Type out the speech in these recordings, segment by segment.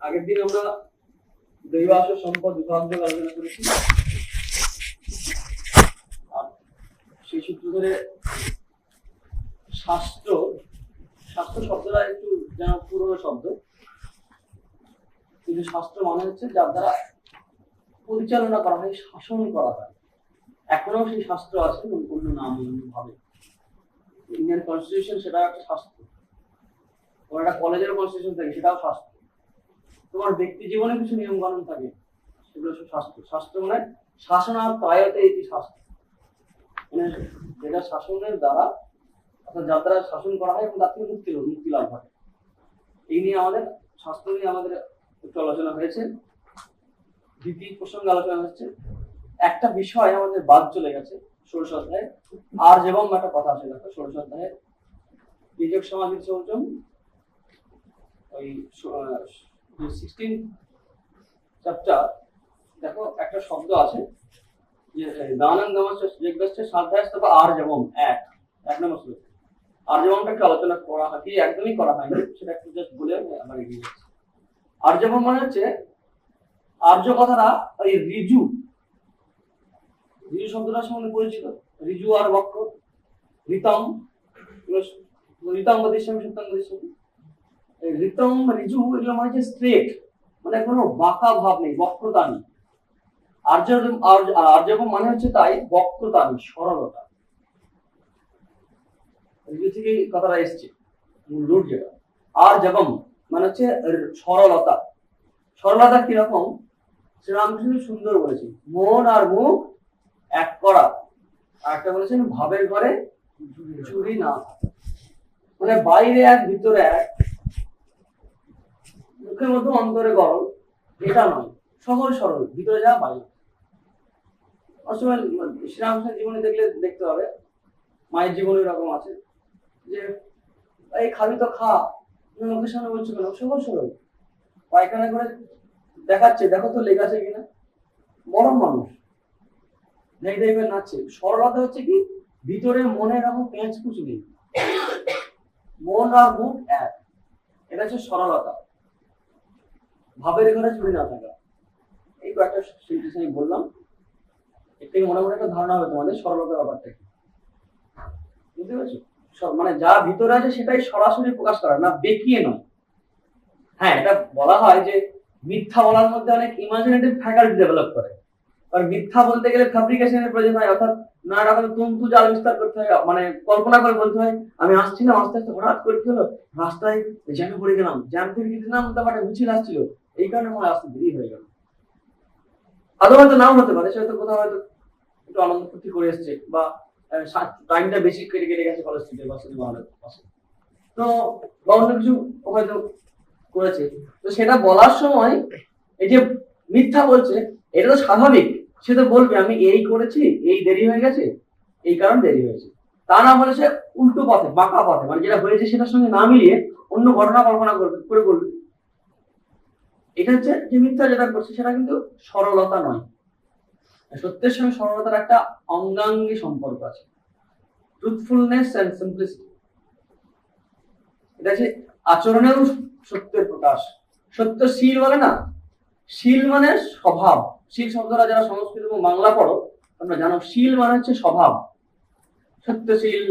আগের দিন আমরা দৈবাস সম্পদ বিভাগ নিয়ে আলোচনা করেছি, আর সেই সূত্র ধরে শাস্ত্র শাস্ত্র শব্দটা একটু যেন পুরনো শব্দ, কিন্তু শাস্ত্র মানে হচ্ছে যার দ্বারা পরিচালনা করা হয়, শাসন করা হয়। এখনো সেই শাস্ত্র আছে, অন্য নাম ভাবে। ইন্ডিয়ান কনস্টিটিউশন সেটা একটা শাস্ত্র, তোমার একটা কলেজের কনস্টিটিউশন থাকে সেটাও শাস্ত্র, তোমার ব্যক্তি জীবনে কিছু নিয়ম কানুন থাকে সেগুলো সব শাস্ত্র। শাস্ত্র মানে শাসনাত্ময়তে এটি শাস্ত্র, মানে যেটা শাসনের দ্বারা অর্থাৎ যার দ্বারা শাসন করা হয় এবং তার থেকে মুক্তি লাভ হয়। এই নিয়ে আমাদের শাস্ত্র নিয়ে আমাদের একটু আলোচনা হয়েছে, দ্বিতীয় প্রসঙ্গে আলোচনা হচ্ছে। একটা বিষয় আমাদের বাদ চলে গেছে ষোড়শ অধ্যায়ে, আর যেমন একটা কথা আছে দেখো ষোড়শ অধ্যায়ে দ্বিতীয় সমাধির চৌচম ওই 16 চ্যাপ্টার, দেখো একটা শব্দ আছে যে দানং দামাস্য যোগ্যস্য সাধ্যাস্য বা আর যেমন এক নম্বর শ্লোক। আর যেমনটা একটু আলোচনা করা হয়, একদমই করা হয়নি, সেটা একটু জাস্ট বলে আবার এগিয়ে যাচ্ছে। আর যেমন মানে হচ্ছে আর্য কথাটা ওই ঋজু শব্দটার সঙ্গে পরিচিত। ঋজু আর বক্র, ঋতম ঋতম বদিষ্যামি সত্যম বদিষ্যামি। ঋতম ঋজু এগুলো মানে হচ্ছে স্ট্রেট, মানে কোনো বাঁকা ভাব নেই, বক্রতা নেই। আর্যবম মানে হচ্ছে তাই বক্রতা নেই, সরলতা। ঋজু থেকে কথাটা এসছে, রুট যেটা। আর জবম মানে হচ্ছে সরলতা। সরলতা কিরকম শ্রীরামকৃষ্ণ সুন্দর বলেছেন, মন আর মুখ এক করা। আর একটা বলেছেন ভাবের ঘরে চুরি না, মানে বাইরে এক ভিতরে এক, মুখের মধ্যে অন্তরে গরম, এটা নয়, সহজ সরল, ভিতরে যা বাইরে। অসময় শ্রীরামকৃষ্ণের জীবনে দেখলে দেখতে হবে, মায়ের জীবনে এরকম আছে যে এই খাবি তো খা, মুখের সামনে বলছো কেন, সহজ সরল। পায়খানা করে দেখাচ্ছে, দেখো তো লেখাছে কিনা, মরম মানুষ নেই দেখবেন নাচছে। সরলতা হচ্ছে কি ভিতরে মনে এরকম পেঁচ কুচ নেই, মন আর মুখ এক, এটা হচ্ছে সরলতা। ভাবের ঘরে চুরি না থাকা, এই কয়েকটা সিনটেন্স আমি বললাম, এর থেকে মনে একটা ধারণা হবে তোমাদের সরলতার ব্যাপারটা কি, বুঝতে পেরেছো? মানে যা ভিতরে আছে সেটাই সরাসরি প্রকাশ করা, না বেঁকিয়ে নয়। হ্যাঁ, এটা বলা হয় যে মিথ্যা বলার মধ্যে অনেক ইমাজিনেটিভ ফ্যাকাল্টি ডেভেলপ করে। আর মিথ্যা বলতে গেলে ফ্যাব্রিকেশনের প্রয়োজন হয়, অর্থাৎ নানা রকম তন্তু জাল বিস্তার করতে হয়, মানে কল্পনা করে বলতে হয় আমি আসছিলাম, আস্তে আস্তে হঠাৎ করে কি হলো, রাস্তায় জ্যামে পড়ে গেলাম, জ্যাম থেকে কিছু নাম তারপরে মিছিল আসছিল, এই কারণে আমার আসতে দেরি হয়ে গেল। আদৌ হয়তো নাও হতে পারে, সে হয়তো কোথাও হয়তো একটু আনন্দ ফুর্তি করে এসছে, বা টাইমটা বেশি কেটে গেছে কলেজ থেকে বা সিনেমা পাশে, তো বা অন্য কিছু হয়তো করেছে। তো সেটা বলার সময় এই যে মিথ্যা বলছে এটা তো স্বাভাবিক, সে তো বলবে আমি এই করেছি, এই দেরি হয়ে গেছে, এই কারণ দেরি হয়েছে। তা না বলে সে উল্টো পথে, বাঁকা পথে, মানে যেটা হয়েছে সেটার সঙ্গে না মিলিয়ে অন্য ঘটনা কল্পনা করে বলবে। এটা হচ্ছে যে মিথ্যা যেটা করছে সেটা কিন্তু সরলতা নয়। সত্যের সঙ্গে সরলতার একটা অঙ্গাঙ্গী সম্পর্ক আছে, ট্রুথফুলনেস এন্ড সিম্পলিসিটি। এটা হচ্ছে আচরণেও সত্যের প্রকাশ। সত্যশীল বলে না, শীল মানে স্বভাব। শীল শব্দটা যারা সংস্কৃত এবং বাংলা পড়ো তোমরা জানো, শীল মানে হচ্ছে স্বভাব। সত্যশীল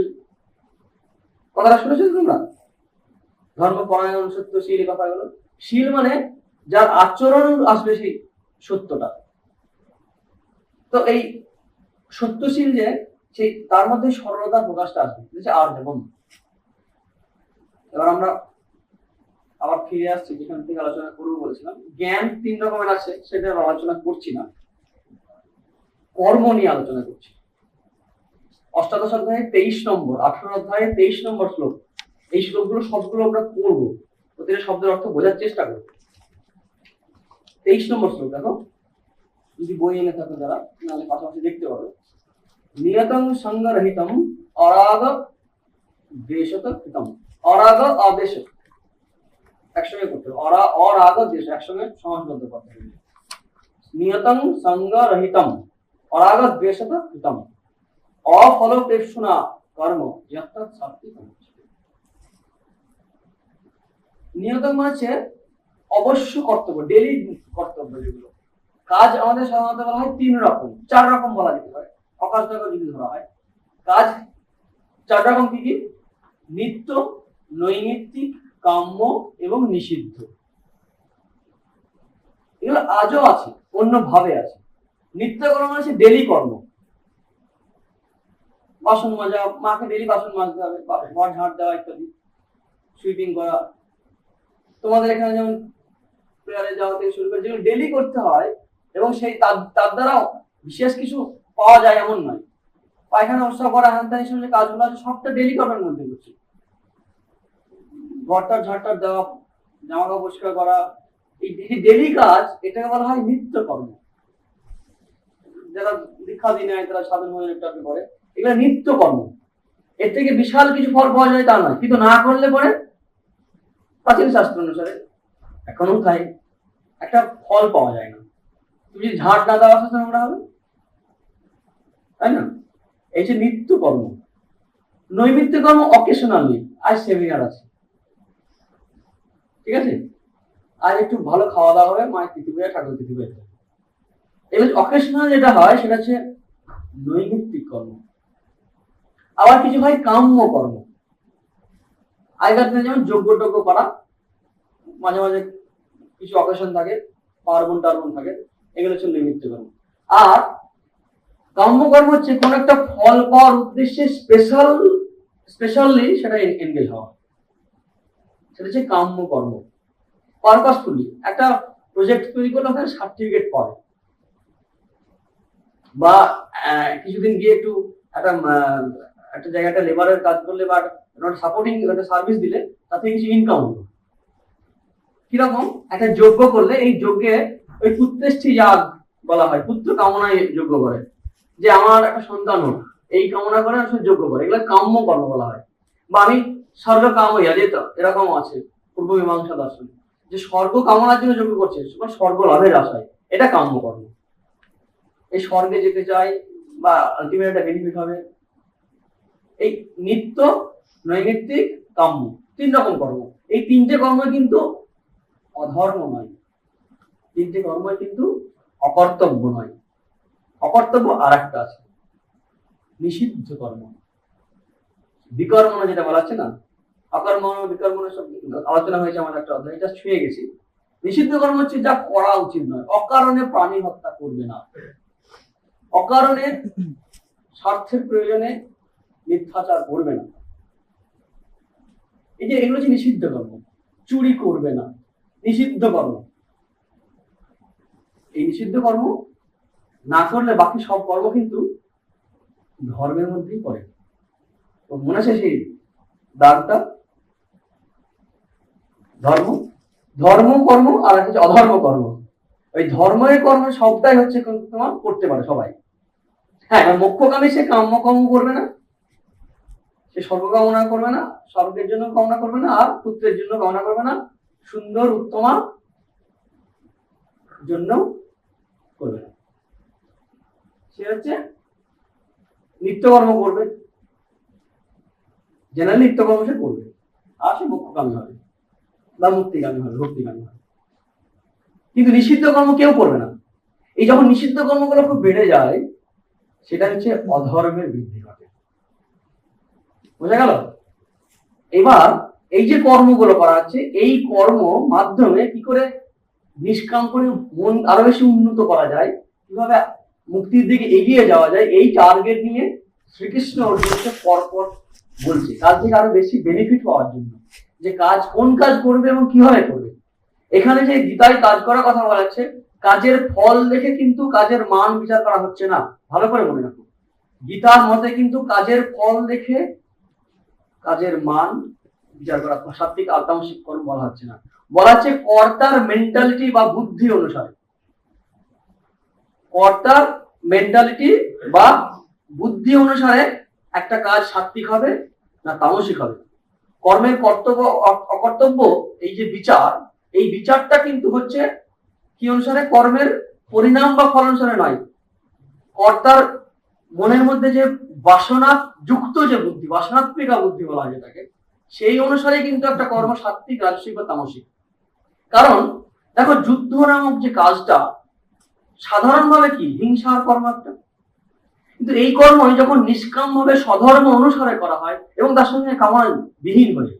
কথাটা শুনেছো তোমরা, ধর্মপরায়ণ সত্যশীল কথাগুলো। শীল মানে যার আচরণ আসবে সেই সত্যটা। তো এই সত্যশীল যে সেই তার মধ্যে সরলতার প্রকাশটা আসবে, আর যেমন। এবার আমরা আবার ফিরে আসছি যেখান থেকে আলোচনা করবো বলেছিলাম। জ্ঞান 3 রকমের আছে, সেটা আলোচনা করছি না, কর্ম নিয়ে আলোচনা করছি। অষ্টাদশ অধ্যায়ে 23 নম্বর, 18 অধ্যায়ে 23 নম্বর শ্লোক। এই শ্লোকগুলো সবগুলো আমরা পড়বো, প্রতিটা শব্দের অর্থ বোঝার চেষ্টা করবো। 23 নম্বর শ্লোক দেখো, যদি বই এনে থাকো যারা, নাহলে পাশাপাশি দেখতে পারো। নিয়তং সঙ্গরহিতম অরাগ দেশত কৃতম। অরাগ আদেশ একসঙ্গে করতে হবে, অরাগ দেশ একসঙ্গে সমাসবদ্ধ করতে হবে। নিয়তং সঙ্গরহিতম অরাগ দেশত কৃতম অফলপ্রেক্ষণা কর্ম যত্তৎ সাত্বিকম। নিয়তং মানে হচ্ছে অবশ্য কর্তব্য, ডেলি কর্তব্য যেগুলো কাজ আমাদের সাধারণত বলা হয় 3 রকম, 4 রকম বলা যেতে পারে অকাজটাকে যদি ধরা হয়। কাজ 4 রকম কি কি? নিত্য, নৈমিত্তিক, কাম্য এবং নিষিদ্ধ। এগুলো আজও আছে, অন্য ভাবে আছে। নিত্য কর্ম আছে ডেলি কর্ম, বাসন মাজা, মাকে ডেলি বাসন মাজতে হবে, ঘর ঝাড় দেওয়া ইত্যাদি, সুইপিং করা। তোমাদের এখানে যেমন প্রেয়ারে যাওয়া থেকে শুরু করে যেগুলো ডেলি করতে হয় এবং সেই তার দ্বারা বিশেষ কিছু পাওয়া যায় এমন নয়। পায়খানা অবস্থা করা, হ্যান যে কাজগুলো আছে সবটা ডেলি করার মধ্যে করছে। ঘরটার ঝাড়টার দেওয়া, জামা কাপড় পরিষ্কার করা, এই ডেলি কাজ, এটাকে বলা হয় নিত্য কর্ম। যারা দীক্ষা দিনে তারা সাধন ভোজনটাকে করে, এগুলো নিত্য কর্ম। এর থেকে বিশাল কিছু ফল পাওয়া যায় তা নয়, কিন্তু না করলে পরে প্রাচীন শাস্ত্র অনুসারে এখনো তাই একটা ফল পাওয়া যায় না। তুমি যদি ঝাড় না দেওয়া আসতে নোংরা হবে, তাই না? এই যে নিত্য কর্ম। নৈমিত্য কর্ম অকেশনালি, আজ সেমিনার আছে, ঠিক আছে, আজ একটু ভালো খাওয়া দাওয়া হবে, মায়ের তিথি পূজা, ঠাকুর তিথি পূজা। এবার অকেশনাল যেটা হয় সেটা হচ্ছে নৈমিত্তিক কর্ম। আবার কিছু হয় কাম্য কর্ম। আগেকার দিনে যেমন যজ্ঞ টজ্ঞ করা, মাঝে মাঝে কিছু অকেশন থাকে, পার্বণ টার্বণ থাকে, এগুলো হচ্ছে নৈমিত্য কর্ম। আর কাম্যকর্ম হচ্ছে কোন একটা ফল পাওয়ার উদ্দেশ্যে স্পেশালি সেটা এনগেজ হওয়া, সেটা হচ্ছে কাম্যকর্ম। পারপাসফুলি একটা প্রজেক্ট তৈরি করলে ওখানে সার্টিফিকেট পাবে, বা কিছুদিন গিয়ে একটু একটা জায়গাটা লেবারের কাজ করলে বা সাপোর্টিং একটা সার্ভিস দিলে তাতে কিছু ইনকাম হলো। কিরকম? একটা যজ্ঞ করলে, এই যজ্ঞে ওই পুত্রেষ্টি যাগ বলা হয়, পুত্র কামনায় যজ্ঞ করে, যে আমার একটা সন্তান হোক, এই কামনা করে যজ্ঞ করে, এগুলো কাম্য কর্ম বলা হয়। বা আমি স্বর্গ কাম হইয়া যেত, এরকম আছে পূর্ব মীমাংসা দর্শন, যে স্বর্গ কামনার জন্য যজ্ঞ করছে, স্বর্গ লাভের আশায়, এটা কাম্য কর্ম। এই স্বর্গে যেতে চাই বা আলটিমেট একটা বেনিফিট হবে। এই নিত্য, নৈমিত্তিক, কাম্য, 3 রকম কর্ম। এই 3টে কর্ম কিন্তু অধর্ম নয়, 3টে কর্ম কিন্তু অকর্তব্য নয়। অকর্তব্য আর একটা আছে, নিষিদ্ধ কর্ম, বিকর্ম যেটা বলা হচ্ছে না, অকর্ম বিকর্ম সব আলোচনা হয়েছে আমাদের একটা অধ্যায়, এটা ছুঁয়ে গেছি। নিষিদ্ধ কর্ম হচ্ছে যা করা উচিত নয়। অকারণে প্রাণী হত্যা করবে না, অকারণে স্বার্থের প্রয়োজনে মিথ্যাচার করবে না, এই যে এগুলো হচ্ছে নিষিদ্ধ কর্ম। চুরি করবে না, নিষিদ্ধ কর্ম। এই নিষিদ্ধ কর্ম না করলে বাকি সব কর্ম কিন্তু ধর্মের মধ্যেই পড়ে। তো মনে আছে সেই দাগটা, ধর্ম, ধর্ম কর্ম আর হচ্ছে অধর্ম কর্ম। ওই ধর্মের কর্ম সবটাই হচ্ছে তোমার করতে পারে সবাই। হ্যাঁ, মোক্ষকামী সে কাম্য কর্ম করবে না, সে স্বর্গ কামনা করবে না, স্বর্গের জন্য কামনা করবে না, আর পুত্রের জন্য কামনা করবে না, সুন্দর উত্তমা জন্য করবে না। সে হচ্ছে নিত্যকর্ম করবে, জেনারেল নিত্যকর্ম সে করবে, আর সে মোক্ষকামী হবে বা মুক্তিকামী হবে, ভক্তিকামী হবে। কিন্তু নিষিদ্ধ কর্ম কেউ করবে না। এই যখন নিষিদ্ধ কর্মগুলো খুব বেড়ে যায়, সেটা হচ্ছে অধর্মের বৃদ্ধি ঘটে। বোঝা গেল? এবার এই যে কর্মগুলো করা হচ্ছে, এই কর্ম মাধ্যমে কি করে নিষ্কাম করে মন আরো বেশি উন্নত করা যায়, কিভাবে মুক্তির দিকে এগিয়ে যাওয়া যায়, এই টার্গেট নিয়ে শ্রীকৃষ্ণ অর্জুনকে পরপর বলছে কাজ থেকে আরো বেশি বেনিফিট পাওয়ার জন্য, যে কাজ কোন কাজ করবে এবং কিভাবে করবে। এখানে যে গীতায় কাজ করার কথা বলা হচ্ছে, কাজের ফল দেখে কিন্তু কাজের মান বিচার করা হচ্ছে না, ভালো করে মনে রাখো। গীতার মতে কিন্তু কাজের ফল দেখে কাজের মান বিচার করা, সাত্বিক আত্মাংশিক কর্ম বলা হচ্ছে না, বলা হচ্ছে কর্তার মেন্টালিটি বা বুদ্ধি অনুসারে। কর্তার মেন্টালিটি বা বুদ্ধি অনুসারে একটা কাজ সাত্বিক হবে না তামসিক হবে। কর্মের কর্তব্য অকর্তব্য, এই যে বিচার, এই বিচারটা কিন্তু হচ্ছে কি অনুসারে? কর্মের পরিণাম বা ফল অনুসারে নয়, কর্তার মনের মধ্যে যে বাসনা যুক্ত যে বুদ্ধি, বাসনাত্মিকা বুদ্ধি বলা হয় যেটাকে, সেই অনুসারে কিন্তু একটা কর্ম সাত্বিক, রাজসিক বা তামসিক। কারণ দেখো, যুদ্ধ নামক যে কাজটা সাধারণভাবে কি হিংসার কর্ম একটা, কিন্তু এই কর্ম যখন নিষ্কাম ভাবে স্বধর্ম অনুসারে করা হয় এবং তার সঙ্গে কামনা বিহীন হয়ে,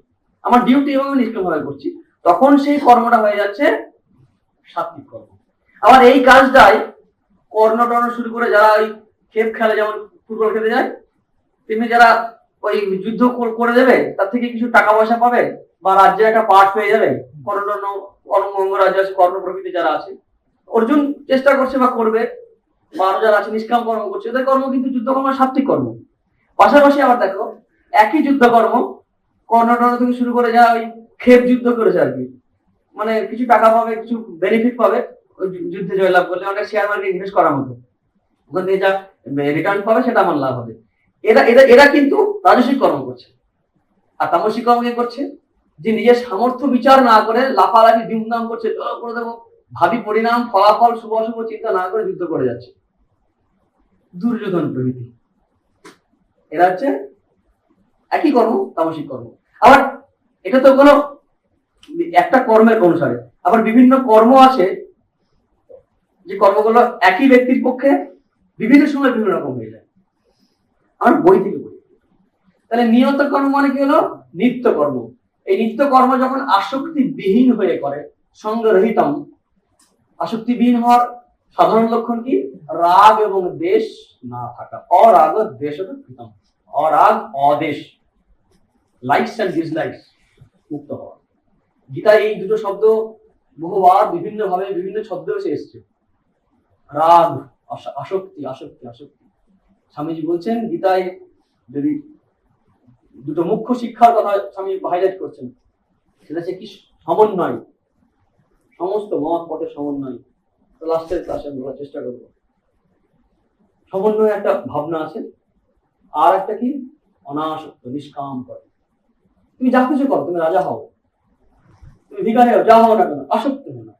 আমার ডিউটি এবং আমি নিষ্কাম ভাবে করছি, তখন সেই কর্মটা হয়ে যাচ্ছে সাত্বিক কর্ম। আবার এই কাজটাই কর্ণ টর্ণ শুরু করে যারা ওই খেপ খেলে, যেমন ফুটবল খেলে যায়, তেমনি যারা ওই যুদ্ধ করে দেবে, তার থেকে কিছু টাকা পয়সা পাবে বা রাজ্যের একটা পার্ট পেয়ে যাবে, কর্ণ টর্ণ অঙ্গরাজ্য আছে, কর্ণ প্রকৃতি যারা আছে, অর্জুন চেষ্টা করছে বা করবে, বা আরো যারা আছে নিষ্কাম কর্ম করছে, এদের কর্ম কিন্তু যুদ্ধ কর্ম সাত্বিক কর্ম। পাশাপাশি আবার দেখো, একই যুদ্ধ কর্ম কর্ণ টর্ণ থেকে শুরু করে যারা ওই ক্ষেপ যুদ্ধ করেছে আর কি, মানে কিছু টাকা পাবে, কিছু বেনিফিট পাবে ওই যুদ্ধে জয়লাভ করলে, অনেক শেয়ার মার্কেট ইনভেস্ট করার মতো, ওখান থেকে যা রিটার্ন পাবে সেটা আমার লাভ হবে। এরা এরা এরা কিন্তু রাজস্বিক কর্ম করছে। আর তামসিক কর্ম কে করছে? যে নিজের সামর্থ্য বিচার না করে লাফালাফি দিমদাম করছে, করে দেবো, ভাবি পরিণাম ফলাফল শুভ অশুভ চিন্তা না করে যুদ্ধ করে যাচ্ছে। দুর্যোধন প্রভৃতি এরা হচ্ছে একই কর্ম, তামসিক কর্ম। আবার এটা তো কোনো একটা কর্মের অনুসারে, আবার বিভিন্ন কর্ম আছে যে কর্মগুলো একই ব্যক্তির পক্ষে বিভিন্ন সময় বিভিন্ন রকম হয়ে যায়। আমার বই থেকে বলি, তাহলে নিয়ত কর্ম মানে কি হলো? নিত্য কর্ম। এই নিত্য কর্ম যখন আসক্তি বিহীন হয়ে করে, সঙ্গরহিতম, আসক্তি বিহীন হওয়ার সাধারণ লক্ষণ কি? রাগ এবং দেশ না থাকা। অরাগ দেশ, অরাগ অদেশ, লাইকস এন্ড ডিসলাইকস মুক্ত হওয়া। গীতায় এই দুটো শব্দ বহুবার বিভিন্ন ভাবে বিভিন্ন শব্দ এসেছে। রাগ, আসক্তি, আসক্তি, আসক্তি। স্বামীজি বলছেন গীতায়, যদি দুটো মুখ্য শিক্ষার কথা স্বামী হাইলাইট করছেন, সেটা হচ্ছে কি? সমন্বয়, সমস্ত মত পথের সমন্বয়। লাস্টের ক্লাসে বলার চেষ্টা করব। সমন্বয় একটা ভাবনা আছে, আর একটা কি? অনাসক্ত, নিষ্কাম করে। তুমি যা কিছু করো, তুমি রাজা হও, তুমি ভিখারি হও, যা হও না কেন, আসক্ত হো না।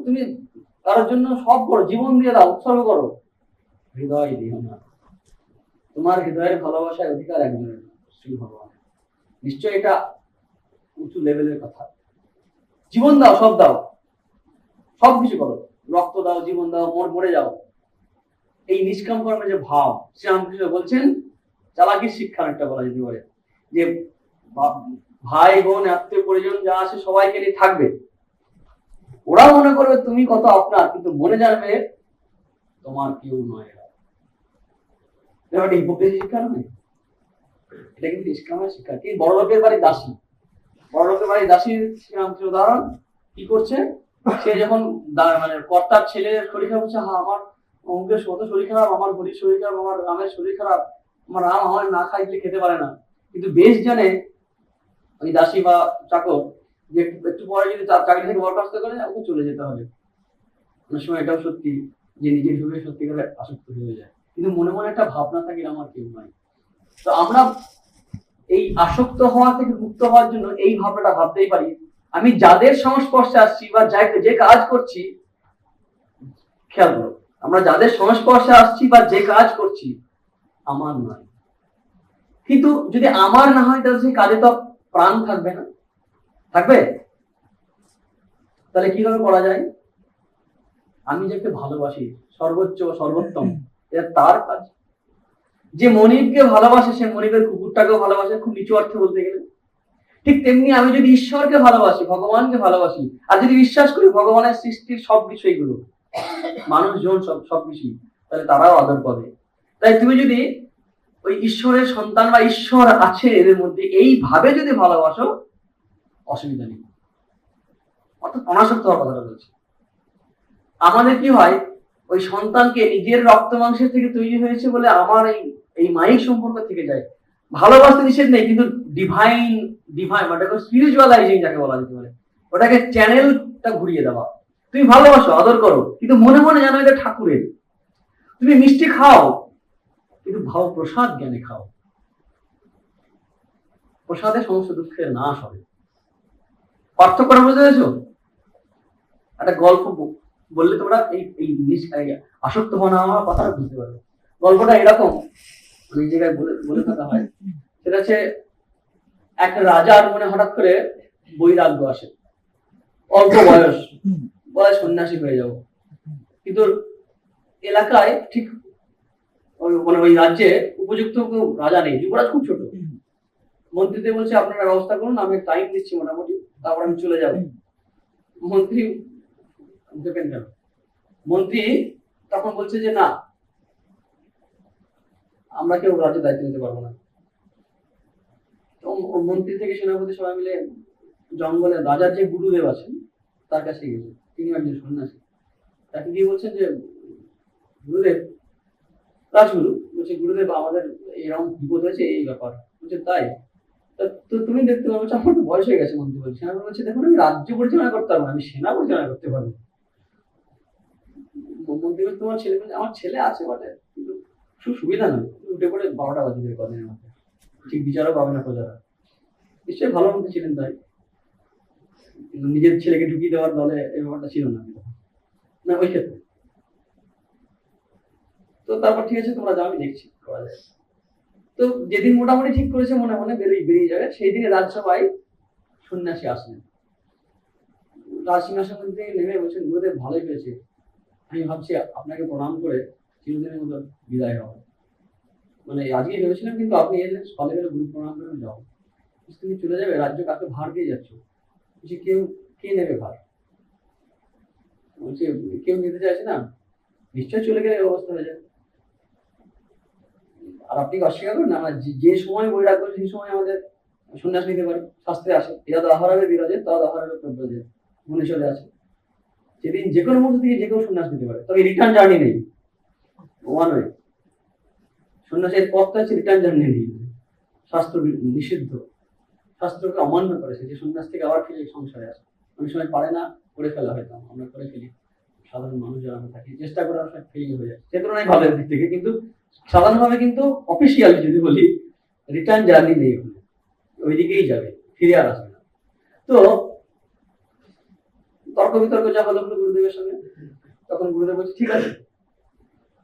তুমি কারোর জন্য সব করো, জীবন দিয়ে দাও, উৎসর্গ করো, হৃদয় দিও না। তোমার হৃদয়ের ভালোবাসায় অধিকার একজনের, শ্রী ভগবান। নিশ্চয় এটা উঁচু লেভেলের কথা। জীবন দাও, সব দাও, সব কিছু করো, রক্ত দাও, জীবন দাও, মরে যাও। এই নিষ্কাম কর্মের যে ভাব, শ্রীরামকৃষ্ণ বলছেন চালাকির শিক্ষা একটা বলা যেতে পারে, যে ভাই বোন আত্মীয় পরিজন যা আছে সবাইকে নিয়ে থাকবে, ওরা মনে করবে তুমি কত আপনার, কিন্তু মনে জানবে তোমার কেউ নয়। হিপোক্রেসি শিক্ষা নয়, এটা কিন্তু নিষ্কামের শিক্ষা। কি? বড় লোকের বাড়ির দাসী, বড় লোকের বাড়ির দাসীর শ্রীরামকৃষ্ণ উদাহরণ কি করছে? সে যখন মানে কর্তার ছেলে শরীর খারাপ হচ্ছে, হ্যাঁ আমার অঙ্কের কত শরীর খারাপ, আমার হরির শরীর খারাপ, আমার রামের শরীর খারাপ, আমার রাম আমার না খাইলে খেতে পারে না, কিন্তু বেশ জানে ওই দাসী বা চাকর যে একটু পরে যদি চাকরি থেকে বরখাস্ত করে ওকে চলে যেতে হবে। অনেক সময় এটাও সত্যি যে নিজের সুখে সত্যিকারে আসক্ত হয়ে যায়, কিন্তু মনে মনে একটা ভাবনা থাকে আমার কেউ নয়। তো আমরা এই আসক্ত হওয়া থেকে মুক্ত হওয়ার জন্য এই ভাবনাটা ভাবতেই পারি, আমি যাদের সংস্পর্শে আসছি বা যে কাজ করছি, খেয়াল করো, আমরা যাদের সংস্পর্শে আসছি বা যে কাজ করছি আমার নয়। কিন্তু যদি আমার না হয় তাহলে সেই কাজে তো প্রাণ থাকবে না, থাকবে? তাহলে কিভাবে করা যায়? আমি যাকে ভালোবাসি, সর্বোচ্চ সর্বোত্তম, এটা তার কাজ। যে মনিবকে ভালোবাসে সে মনিবের কুকুরটাকেও ভালোবাসে, খুব নিচু অর্থে বলতে গেলে। ঠিক তেমনি আমি যদি ঈশ্বরকে ভালোবাসি, ভগবানকে ভালোবাসি, আর যদি বিশ্বাস করি ভগবানের সৃষ্টির সব বিষয়গুলো, মানুষজন সবকিছু, তাহলে তারাও আদর পাবে। তাই তুমি যদি ওই ঈশ্বরের সন্তান বা ঈশ্বর আছে এদের মধ্যে এইভাবে যদি ভালোবাসো, অসুবিধা নেই। অর্থাৎ অনাসক্ত হওয়ার কথাটা বলছি। আমাদের কি হয়, ওই সন্তানকে নিজের রক্ত মাংসের থেকে তৈরি হয়েছে বলে আমার এই মাইক সম্পর্ক থেকে যায়। ভালোবাসতে নিষেধ নেই, কিন্তু ডিভাইন মানে স্পিরিচুয়ালাইজিং যাকে বলা যেতে পারে, ওটাকে চ্যানেলটা ঘুরিয়ে দেওয়া। তুমি ভালোবাসো, আদর করো, কিন্তু মনে মনে জানো এটা ঠাকুরের। তুমি মিষ্টি খাও, কিন্তু ভাব প্রসাদ জ্ঞানে খাও। প্রসাদে সমস্ত দুঃখের নাশ হবে। পার্থক্যটা বুঝতে পেরেছো? একটা গল্প বললে তোমরা এই আসক্ত হওয়া আমার কথাটা বুঝতে পারবে। গল্পটা এরকম, অনেক জায়গায় বলে থাকা হয়। সেটা হচ্ছে এক রাজার মনে হঠাৎ করে বৈরাগ্য আসে। অল্প বয়স সন্ন্যাসী হয়ে যাব, কিন্তু এলাকায় ঠিক মানে ওই রাজ্যে উপযুক্ত কেউ রাজা নেই, যুবরাজ খুব ছোট। মন্ত্রীদের বলছে আপনারা ব্যবস্থা করুন, আমি টাইম দিচ্ছি মোটামুটি, তারপর আমি চলে যাব। মন্ত্রী দেখেন কেন, মন্ত্রী তখন বলছে যে না, আমরা কেউ রাজ্যের দায়িত্ব নিতে পারবো না। তো মন্ত্রী থেকে সেনাপতি সবাই মিলে জঙ্গলে রাজার যে গুরুদেব আছেন তার কাছে গেছে, তিনি একজন সন্ন্যাসী। তাকে গিয়ে বলছেন যে গুরুদেব, রাজগুরু বলছে গুরুদেব আমাদের এরকম বিপদ হয়েছে, এই ব্যাপার। বলছে তাই? তো তুমি দেখতে পাবো, আমার তো বয়স হয়ে গেছে। মন্ত্রী বলছে, সেনাপতি বলছে দেখুন আমি রাজ্য পরিচালনা করতে পারবো, আমি সেনা পরিচালনা করতে পারবো। মন্ত্রী বলছে তোমার ছেলে? আমার ছেলে আছে বটে, কিন্তু সুবিধা নয়, উঠে পড়ে 12টা বাজে দেবে কদিনের মধ্যে, ঠিক বিচারও পাবে না প্রজারা। নিশ্চয়ই ভালো মন্ত্রী ছিলেন তাই, কিন্তু নিজের ছেলেকে ঢুকিয়ে দেওয়ার দলে এই ব্যাপারটা ছিল না না ওই ক্ষেত্রে। তো তারপর ঠিক আছে তোমরা যাও, আমি দেখছি করা যায়। তো যেদিন মোটামুটি ঠিক করেছে মনে মনে বেরিয়ে যাবে, সেই দিনে রাজসভায় সন্ন্যাসী আসলেন। রাজসিংহাসন থেকে নেমে বলছেন গুরুদেব ভালোই হয়েছে, আমি ভাবছি আপনাকে প্রণাম করে চিরদিনের মতো বিদায় হওয়া। মানে আজকে ভেবেছিলাম, কিন্তু আপনি এলে সকালে গেলে গুরু প্রণাম করে যাও, তুমি চলে যাবে, রাজ্য কাকে ভার দিয়ে যাচ্ছ? বলছি কে নেবে ভার? বলছে কেউ নিতে চাইছে না, নিশ্চয় চলে গেলে অবস্থা হয়ে যাবে। আর আপনি অস্বীকার করেন, আমরা যে সময় বই রাখবো সেই সময় আমাদের সন্ন্যাস নিতে পারি, শাস্ত্রে আসে এরা আহারাবে বিরাজে তার আহারাবে প্রব্রজে, মনে চলে আসে সেদিন যে কোনো মুহূর্ত থেকে যে কেউ সন্ন্যাস নিতে পারে, তবে রিটার্ন জার্নি নেই। ওয়ান ওয়ে সন্ন্যাসের পথটা হচ্ছে রিটার্ন জার্নি নেই, শাস্ত্র নিষিদ্ধ, শাস্ত্রকে অমান্য করেছে যে সন্ন্যাস থেকে আবার ফিরে সংসারে আসে। অনেক সময় পারে না, করে ফেলা হয়তো আমরা করে ফেলি, সাধারণ মানুষ যারা আমরা থাকি চেষ্টা করে অনেক সময় ফেল হয়ে যায়, সে তুলনায় ভালো দিক থেকে। কিন্তু সাধারণভাবে কিন্তু অফিসিয়ালি যদি বলি রিটার্ন জার্নি নেই, ওই দিকেই যাবে, ফিরে আর আসবে না। তো তর্ক বিতর্ক যা হলো গুরুদেবের সঙ্গে, তখন গুরুদেব বলছে ঠিক আছে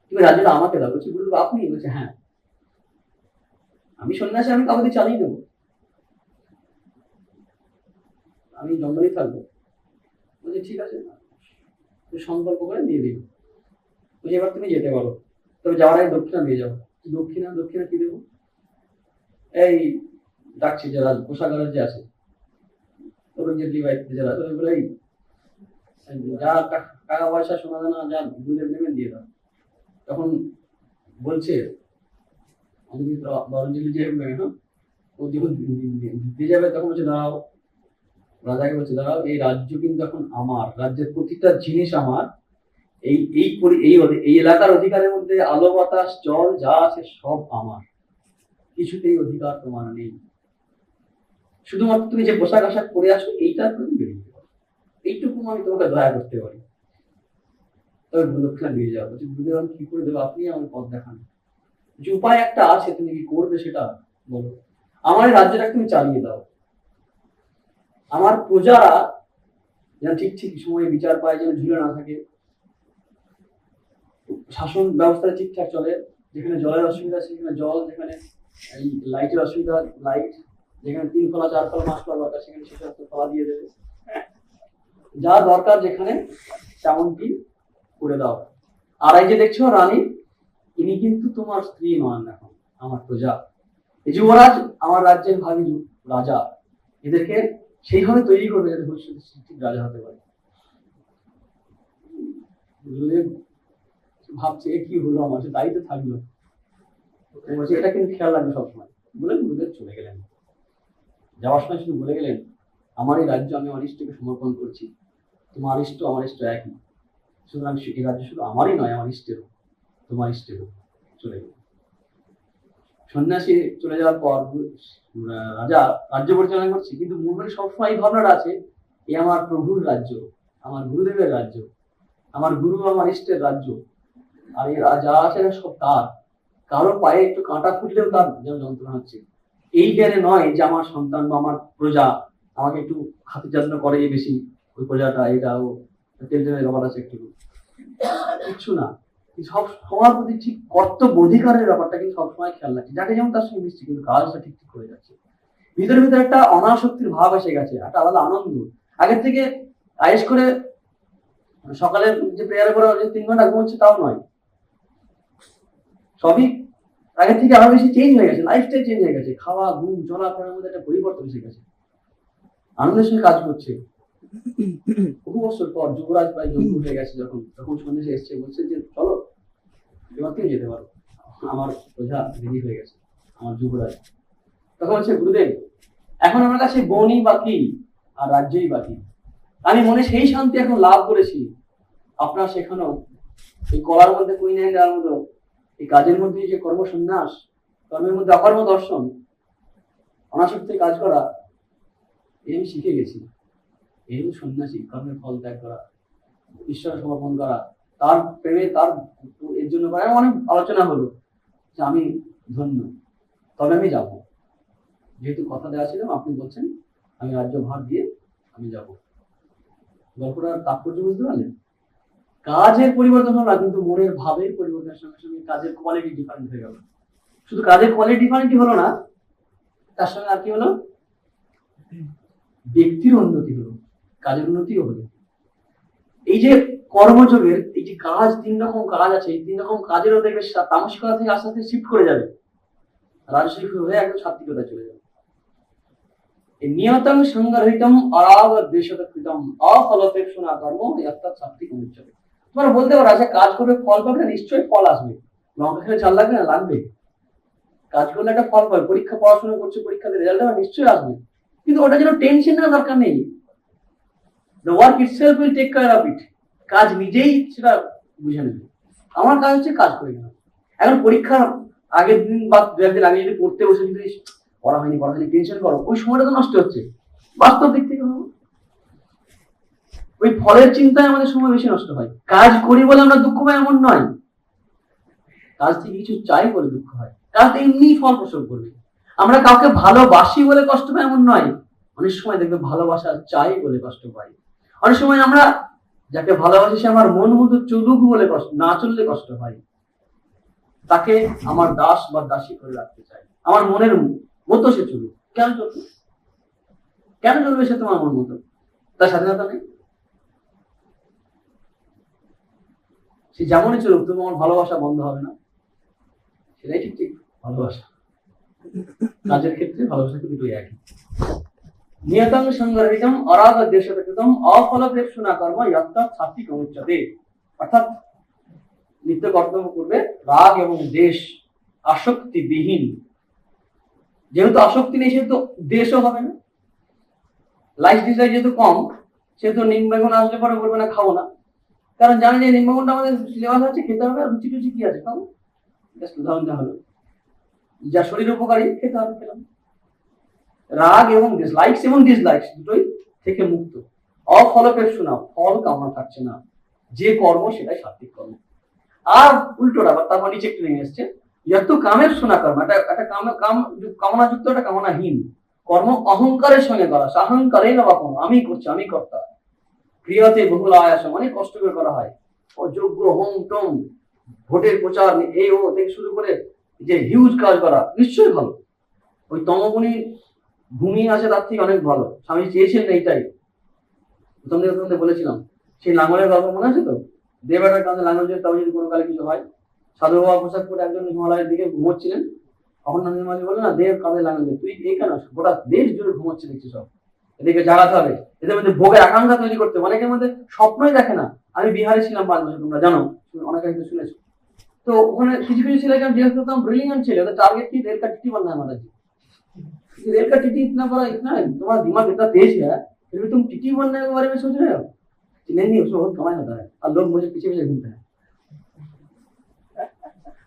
তুমি রাজ্যটা আমাকে দাও। বলছি গুরুদেব আপনি? বলছে হ্যাঁ, আমি সন্ন্যাসী, আমি কাউকে চালিয়ে দেবো, আমি জঙ্গলেই থাকবো। বলছে ঠিক আছে, সংকল্প করে দিয়ে দিই। বলছে এবার তুমি যেতে পারো, তবে যাওয়ার আগে দক্ষিণা দিয়ে যাও। দক্ষিণা কি দেবো? এই ডাকছি যারা কোষাগারের যে আছে, তরুণ জেটলি বাড়িতে যারা, ওইগুলো যা টাকা পয়সা সোনা দানা যা গুরুদেব নেবেন দিয়ে দাও। তখন বলছে অরুণ জেটলি যে ও যখন দিতে যাবে তখন বলছে দাঁড়াও, রাজাকে বলছে দাঁড়াও, এই রাজ্য কিন্তু এখন আমার, রাজ্যের প্রতিটা জিনিস আমার, এই এলাকার অধিকারের মধ্যে আলো বাতাস জল যা আছে সব আমার, কিছুতেই অধিকার তোমার নেই। শুধুমাত্র তুমি যে পোশাক আশাক পরে আসো এইটার প্রতি বেরিয়ে যাও, এইটুকু আমি তোমাকে দয়া করতে পারি। তবে দক্ষিণা দিয়ে যাও। বলছি গুরুদেব আমি কি করে দেবো, আপনি আমার পথ দেখান। যে উপায় একটা আছে, তুমি কি করবে সেটা বলো। আমার রাজ্যটাকে তুমি চালিয়ে দাও, আমার প্রজারা যেন ঠিক সময়ে বিচার পায়, যেন ঝুলে না থাকে, শাসন ব্যবস্থা ঠিকঠাক চলে, যেখানে জলের অসুবিধা সেখানে জল, যেখানে এই লাইটের অসুবিধা লাইট, যেখানে 3 খোলা 4 খোলা 5 খোলা দরকার সেখানে সেটা খোলা দিয়ে দেবে, যা দরকার যেখানে তেমনটি করে দাও। আর এই যে দেখছো রানী, ইনি কিন্তু তোমার স্ত্রী নন, এখন আমার প্রজা। এই যুবরাজ আমার রাজ্যের ভাবি রাজা, এদেরকে সেইভাবে তৈরি করবে যাতে ভবিষ্যতে ঠিক রাজা হতে পারে। ভাবছে কি হলো, আমার তাই তো থাকলো, বলছে এটা কিন্তু খেয়াল রাখবে সবসময় বলে গুরুদেব চলে গেলেন। যাওয়ার সময় শুধু বলে গেলেন আমার এই রাজ্য আমি আমার ইষ্টকে সমর্পণ করছি, তোমার ইষ্ট আমার ইষ্ট একই, সুতরাং এই রাজ্য শুধু আমারই নয়, আমার ইষ্টেরও, তোমার ইষ্টেরও। চলে গেল। সন্ন্যাসী চলে যাওয়ার পর রাজা রাজ্য পরিচালনা করছে, কিন্তু মনে সবসময় এই ভাবনাটা আছে এই আমার প্রভুর রাজ্য, আমার গুরুদেবের রাজ্য, আমার গুরু আমার ইষ্টের রাজ্য, আর এই যা আছে সব তার। কারো পায়ে একটু কাঁটা ফুটলেও তার যেন যন্ত্রণা হচ্ছে, এই জ্ঞানে নয় যে আমার সন্তান বা আমার প্রজা আমাকে একটু হাতে যত্ন করে বেশি, ওই প্রজাটা এটা ও তেল তেলের ব্যাপার আছে একটু, কিচ্ছু না। সব সবার প্রতি ঠিক কর্তব্য অধিকারের ব্যাপারটা কিন্তু সবসময় খেয়াল রাখছে, যাকে যেমন তার সঙ্গে মিশছে, কিন্তু কাজটা ঠিক করে যাচ্ছে। ভিতরে একটা অনাসক্তির ভাব এসে গেছে, একটা আলাদা আনন্দ। আগের থেকে আয়েস করে সকালে যে প্রেয়ারে করে যে 3 ঘন্টা ঘুমোচ্ছে তাও নয়, সবই আগের থেকে আরো বেশি চেঞ্জ হয়ে গেছে, লাইফস্টাইল চেঞ্জ হয়ে গেছে, খাওয়া ঘুম চলাফেরার মধ্যে একটা পরিবর্তন এসে গেছে, আনন্দের সঙ্গে কাজ করছে। বহু বছর পর যুবরাজ প্রায় যোগ্য হয়ে গেছে, যখন তখন সন্দেশে এসছে, বলছে যে চলো এবার তুমি যেতে পারো, আমার প্রজা রেডি হয়ে গেছে, আমার যুবরাজ। তখন বলছে গুরুদেব এখন আমার কাছে বনই বাকি আর রাজ্যই বাকি, আমি মনে সেই শান্তি এখন লাভ করেছি, আপনার শেখানো এই কলার মধ্যে কুই নেই দেওয়ার মতো এই কাজের মধ্যে যে কর্মসন্ন্যাস, কর্মের মধ্যে অকর্ম দর্শন, অনাসক্তি কাজ করা, এই আমি শিখে গেছি। এই সন্ন্যাসী, কর্মের ফল ত্যাগ করা, ঈশ্বর সমর্পণ করা, তার প্রেমে তার এর জন্য করা, অনেক আলোচনা হলো যে আমি ধন্য, তবে আমি যাব, যেহেতু কথা দেওয়া ছিল আপনি বলছেন আমি রাজ্য ভার দিয়ে আমি যাব। গল্পটার তাৎপর্য বুঝতে পারলেন? কাজের পরিবর্তন হলো না, কিন্তু মনের ভাবের পরিবর্তনের সঙ্গে সঙ্গে কাজের কোয়ালিটি ডিফারেন্ট হয়ে গেল। শুধু কাজের কোয়ালিটি ডিফারেন্টই হলো না, তার সঙ্গে আর কি হলো, ব্যক্তির উন্নতি হলো, কাজের উন্নতিও হলো। এই যে কর্মযোগের এই যে কাজ, 3 রকম কাজ আছে, এই 3 রকম কাজেরও দেখবে তামসিকতা থেকে আস্তে আস্তে শিফট করে যাবে, রাজসিক হয়ে একদম সাত্বিকতা চলে যাবে। নিয়তং সংগ্রহিতম অরাগ দ্বেষকৃতম অফলপেক্ষণা কর্ম ইয়াত্তাৎ সাত্বিক উচ্যতে। তোমরা বলতে পারো আচ্ছা কাজ করবে ফল পাবে না, নিশ্চয়ই ফল আসবে, লঙ্কা খেলে চাল লাগবে না, লাগবে, কাজ করলে একটা ফল পাবে, পরীক্ষা পড়াশোনা করছে পরীক্ষাতে রেজাল্ট হবে নিশ্চয়ই আসবে, কিন্তু ওটা যেন টেনশন নেওয়ার দরকার নেই, the work itself will take care of it, কাজ নিজেই সেটা বুঝে নেবে, আমার কাজ হচ্ছে কাজ করে নেওয়া। এখন পরীক্ষা আগের দিন বা 2 একদিন আগে যদি পড়তে বসে যদি পড়া হয়নি টেনশন করো, ওই সময়টা তো নষ্ট হচ্ছে, বাস্তব দিক থেকে ভাবো, ওই ফলের চিন্তায় আমাদের সময় বেশি নষ্ট হয়। কাজ করি বলে আমরা দুঃখ পাই এমন নয়, কাজ থেকে কিছু চাই বলে দুঃখ হয়, কাজ এমনি ফল প্রসব করবে। আমরা কাউকে ভালোবাসি বলে কষ্ট পাই এমন নয়, অনেক সময় দেখবে ভালোবাসা চাই বলে কষ্ট পাই। অনেক সময় আমরা যাকে ভালোবাসি সে আমার মন মতো চলুক বলে কষ্ট, না চললে কষ্ট হয়, তাকে আমার দাস বা দাসী করে রাখতে চাই, আমার মনের মতো সে চলুক, কেন চলবে, কেন চলবে সে তোমার মন মতো, তার স্বাধীনতা নেই, সে যেমনই চলুক, তোমার ভালোবাসা বন্ধ হবে না, সেটাই ঠিক ঠিক ভালোবাসা। কাজের ক্ষেত্রে ভালোবাসা কিন্তু দুটোই একই। নিয়তং সংগ্রহিতম অরাগ দ্বেষকৃতম অফলপ্রেক্ষণা কর্ম ইয়াত্তাৎ সাত্বিক উচ্যতে, অর্থাৎ নিত্য কর্তব্য করবে রাগ এবং দেশ আসক্তি বিহীন, যেহেতু আসক্তি নেই সেহেতু দেশও হবে না, লাইফ ডিজাইন যেহেতু কম সেহেতু নিম বেগুন আসলে পরে বলবে না খাবো না, কারণ জানে যে নিম বেগুনটা আমাদের সিলেবাস আছে, খেতে হবে, রুচি টুচি কি আছে খাবো, জাস্ট উদাহরণটা হলো, যা শরীর উপকারী খেতে হবে, খেলাম। রাগ এবং লাইকস এবং ডিসলাইকস দুটোই থেকে মুক্ত, অফলপ্রেক্ষণা, ফল কামনা থাকছে না, যে কর্ম সেটাই সাত্বিক কর্ম। আর উল্টোটা তারপর নিচে একটু নিয়ে এসছে, যত কামের শোনা কর্ম, একটা কামনাযুক্ত একটা কামনাহীন কর্ম, অহংকারের সঙ্গে করা, অহংকারে না বাপন আমি করছি আমি কর্তা, ক্রিয়াতে বহুল আয়াসম, অনেক কষ্ট করে করা হয়, অযোগ্য হোম টোম ভোটের প্রচার এই ও থেকে শুরু করে যে হিউজ কাজ করা, নিশ্চয়ই ভালো, ওই তমগুণী ভূমি আছে তার থেকে অনেক ভালো, স্বামী চেয়েছিলেন এইটাই, তোমাদের বলেছিলাম সেই লাঙ্গলের গল্প মনে আছে তো, দেবতার কাছে লাঙ্গল যে তাও যদি কোনো কালে কিছু হয়, সাধু বাবা পোশাক পরে একজন হিমালয়ের দিকে ঘুমোচ্ছিলেন, তখন নন্দী মাঝি বললো না দেব কাঁধে লাঙ্গল, তুই এই কেন, গোটা দেশ জুড়ে ঘুমোচ্ছে দেখছি সব, এদিকে জাগাতে হবে, এদের মধ্যে ভোগের আকাঙ্ক্ষা তৈরি করতে, অনেকের মধ্যে স্বপ্নই দেখে না। আমি বিহারে ছিলাম 5 বছর, তোমরা জানো, অনেকে হয়তো শুনেছো, তো ওখানে কিছু কিছু ছেলে জিজ্ঞেস করতাম ব্রিলিয়ান্ট ছেলে, ওদের টার্গেट की रेल का टिटी बनना है हमारा जी, रेल का टिटी इतना बड़ा, इतना तुम्हारा दिमाग इतना तेज है, फिर भी तुम टिटी बनने के बारे में सोच रहे हो, नहीं उसमें बहुत कमाई होता है, और लोग मुझे पीछे पीछे घूमते हैं,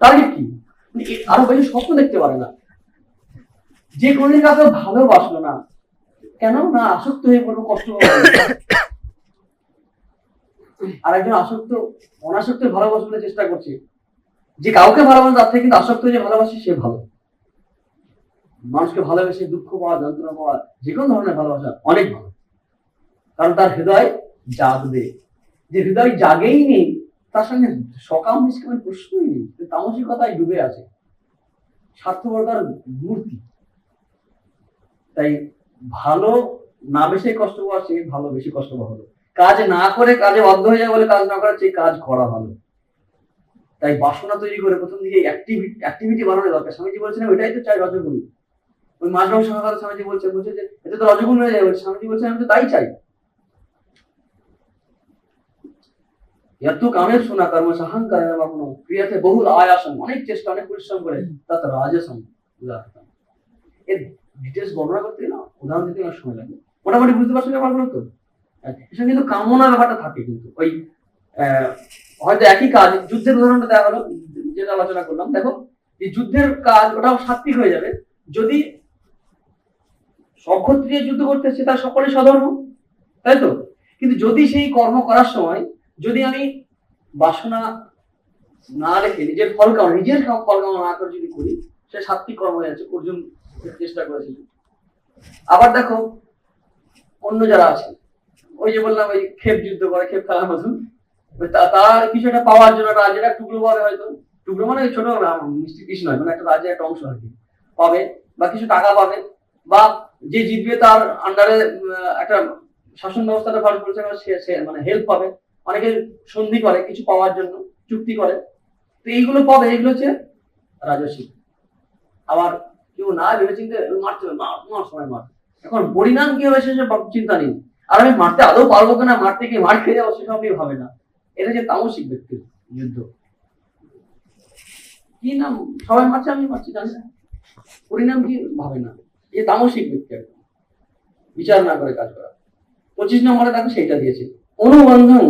টার্গেট কি, আরো বেশি স্বপ্ন দেখতে পারে না, যে কোনদিন কাউকে ভালোবাসলো না, কেন না আসক্ত হয়ে পড়বো, কষ্ট হবে, আর একজন আসক্ত অনাসক্ত ভালোবাসার চেষ্টা করছে, যে কাউকে ভালোবাসে তার থেকে কিন্তু আসক্ত যে ভালোবাসে সে ভালো, মানুষকে ভালোবেসে দুঃখ পাওয়া, যন্ত্রণা পাওয়া, যে কোনো ধরনের ভালোবাসা অনেক ভালো, কারণ তার হৃদয় জাগবে, যে হৃদয় জাগেই নেই তার সঙ্গে সকাম নিষ্কামের প্রশ্নই নেই, তামসিকতায় ডুবে আছে, স্বার্থপরতার মূর্তি। তাই ভালো না বেশি কষ্ট পাওয়া, সে ভালো বেশি কষ্ট পাওয়া হলো, কাজ না করে কাজে বাধ্য হয়ে যায় বলে কাজ না করার চেয়ে কাজ করা ভালো। তাই বাসনা তৈরি করে প্রথম দিকে অ্যাক্টিভিটি বাড়ানো দরকার। স্বামীজি বলছিলেন ওইটাই তো চাই রজগুণ। ওই মাছ মাংস খাওয়ার কথা স্বামীজি বলছে যে এতে তো রজগুণ হয়ে যাবে। স্বামীজি বলছেন আমি তো তাই চাই। এত কামের শোনা কর্ম সাহাঙ্কার কখনো ক্রিয়াতে বহুল আয়াসন, অনেক চেষ্টা অনেক পরিশ্রম করে তাতে রাজসম। এর ডিটেলস বর্ণনা করতে না উদাহরণ দিতে আমার সময় লাগে, মোটামুটি বুঝতে পারছেন ব্যাপারগুলো তো। এসব কিন্তু কামনার ব্যাপারটা থাকে, কিন্তু ওই হয়তো একই কাজ যুদ্ধের উদাহরণটা দেওয়া হলো যেটা আলোচনা করলাম। দেখো এই যুদ্ধের কাজ ওটাও সাত্বিক হয়ে যাবে যদি সক্ষত্রিয় যুদ্ধ করতেছে তার সকলে সধর্ম, তাই তো। কিন্তু যদি সেই কর্ম করার সময় যদি আমি বাসনা না রেখে নিজের ফল কামনা না করে যদি করি, সে সাত্বিক কর্ম হয়ে যাচ্ছে। অর্জুন চেষ্টা করেছিল। আবার দেখো অন্য যারা আছে, ওই যে বললাম ওই ক্ষেপ যুদ্ধ করে, ক্ষেপ খেলার মতন, তার কিছু একটা পাওয়ার জন্য রাজ্যের টুকরো পাবে, হয়তো টুকরো মানে ছোট মিষ্টি পিস নয়, মানে একটা রাজ্যের একটা অংশ আর কি পাবে, বা কিছু টাকা পাবে, বা যে জিতবে তার আন্ডারে একটা শাসন ব্যবস্থাটা ভালো করেছে সে মানে হেল্প পাবে। অনেকে সন্ধি করে কিছু পাওয়ার জন্য, চুক্তি করে, তো এইগুলো পাবে। এগুলো হচ্ছে রাজস্বিক। আবার কেউ না ভেবে চিন্তে মারতে মার সময় মার, এখন পরিণাম কি হবে সেসব চিন্তা নেই। আর আমি মারতে আদৌ পারবো কিনা, মারতে গিয়ে মার খেয়ে যাবো সেসব নিয়ে ভাবে না। এটা যে তামসিক ব্যক্তির যুদ্ধ। কি নাম সবাই মারছে আমি মারছি জানি না, পরিণাম কি ভাবে না, এই তামসিক ব্যক্তি একদম বিচার না করে কাজ করা। 25 নম্বরে তাকে সেইটা দিয়েছে অনুবন্ধন।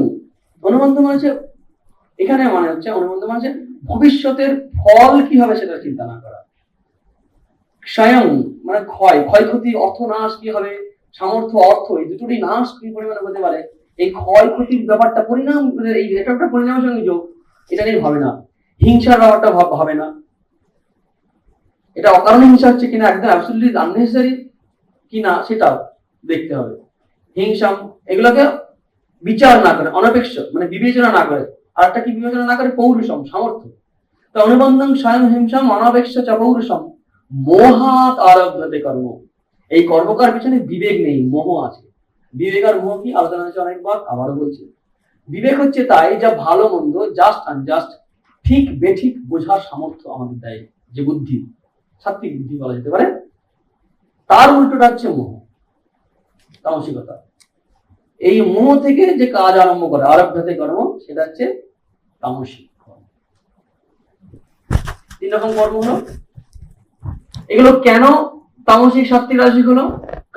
অনুবন্ধন মানে এখানে মানে হচ্ছে অনুবন্ধন মানে ভবিষ্যতের ফল কি হবে সেটা চিন্তা না করা। স্বয়ং মানে ক্ষয়ক্ষতি, অর্থ নাশ কি হবে, সামর্থ্য অর্থ এই দুটোরই নাশ কি পরিমাণে হতে পারে, এই ক্ষয়ক্ষতির ব্যাপারটা পরিণাম, এই এটা একটা পরিণামের সঙ্গে যোগ, এটা নিয়ে ভাবে না। হিংসার ব্যাপারটা ভাবে না, এটা অকারণে হিংসা হচ্ছে কিনা, একদম অ্যাবসলিউটলি আননেসেসারি কিনা সেটাও দেখতে হবে। হিংসা এগুলোকে বিচার না করে, অনপেক্ষ মানে বিবেচনা না করে। আর একটা কি বিবেচনা না করে, পৌরুষম সামর্থ্য। তো অনুবন্ধন স্বয়ং হিংসাম অনপেক্ষ চ পৌরুষম মোহাত আরব্ধতে কর্ম। এই কর্মকার পিছনে বিবেক নেই, মোহ আছে। বিবেক আর মোহ কি আলোচনা হয়েছে অনেকবার, আবারও বলছি। বিবেক হচ্ছে তাই যা ভালো মন্দ, জাস্ট আনজাস্ট, ঠিক বেঠিক বোঝার সামর্থ্য আমাদের দেয়, যে বুদ্ধি, সাত্বিক বুদ্ধি বলা যেতে পারে। তার উল্টোটা হচ্ছে মোহ, তামসিকতা। এই মোহ থেকে যে কাজ আরম্ভ করে আরব্ধতে কর্ম, সেটা হচ্ছে তামসিক কর্ম। 3 রকম কর্ম হলো। এগুলো কেন তামসিক সাত্বিক রাজসিক হলো?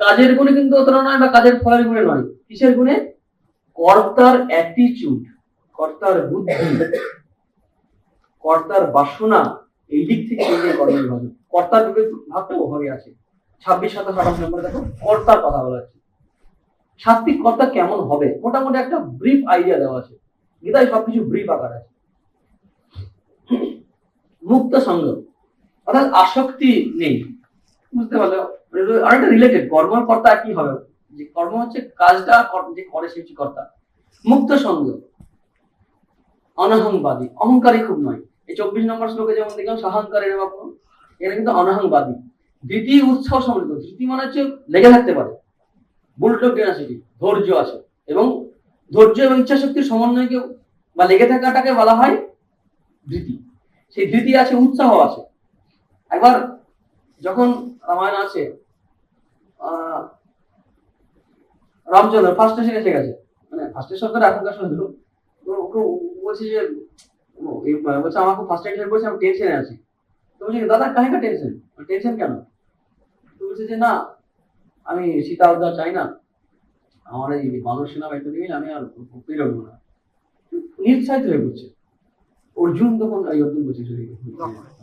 কাজের গুণে কিন্তু অতটা নয়, বা কাজের ফলের গুণে নয়। কিসের গুণে? কর্তার অ্যাটিটিউড, কর্তার বুদ্ধি, কর্তার বাসনা, এই দিক থেকে এই কর্মের ভাগ। কর্তার ভাগটা ওভাবে আছে। 26, 27, 28 নম্বরে দেখো কর্তার কথা বলা আছে। সাত্বিক কর্তা কেমন হবে মোটামুটি একটা ব্রিফ আইডিয়া দেওয়া আছে, গীতায় সবকিছু ব্রিফ আকার আছে। মুক্ত সঙ্গ, অর্থাৎ আসক্তি নেই, বুঝতে পারলো? আরেকটা রিলেটেড, কর্মকর্তা কি হবে, যে কর্ম হচ্ছে কাজটা যে করে সে হচ্ছে কর্তা। মুক্ত সঙ্গ, অনহংবাদী, অহংকারী খুব নয়। এই 24 নম্বর শ্লোকে যেমন দেখলাম সাহাঙ্কারের বাক্য, এখানে কিন্তু অনহংবাদী। দ্বিতীয় উৎসাহ সমৃদ্ধ, তৃতীয় মানে হচ্ছে লেগে থাকতে পারে, বুলডগ টেনাসিটি, ধৈর্য আছে, এবং ধৈর্য এবং ইচ্ছা শক্তির সমন্বয়কে বা লেগে থাকাটাকে বলা হয় ধৃতি। সেই ধৃতি আছে, উৎসাহ আছে। একবার যখন রামায়ণ আছে, রামচন্দ্র ফার্স্ট স্টেশন এসে গেছে, মানে ফার্স্ট স্টেশন তো এখনকার সময় ওকে বলছে যে বলছে আমার খুব ফার্স্ট স্টেশন বলছে আমি টেনশনে আছি। তো বলছি দাদা কাহিকা টেনশন, টেনশন কেন? তো বলছে যে না আমি সীতা উদ্ধার চাই না, আমার এই মানুষ সেনা বাড়িতে দিবি, আমি আর বেরোবো না। নিরুৎসাহিত হয়ে পড়ছে। অর্জুন তখন অর্জুন বলছে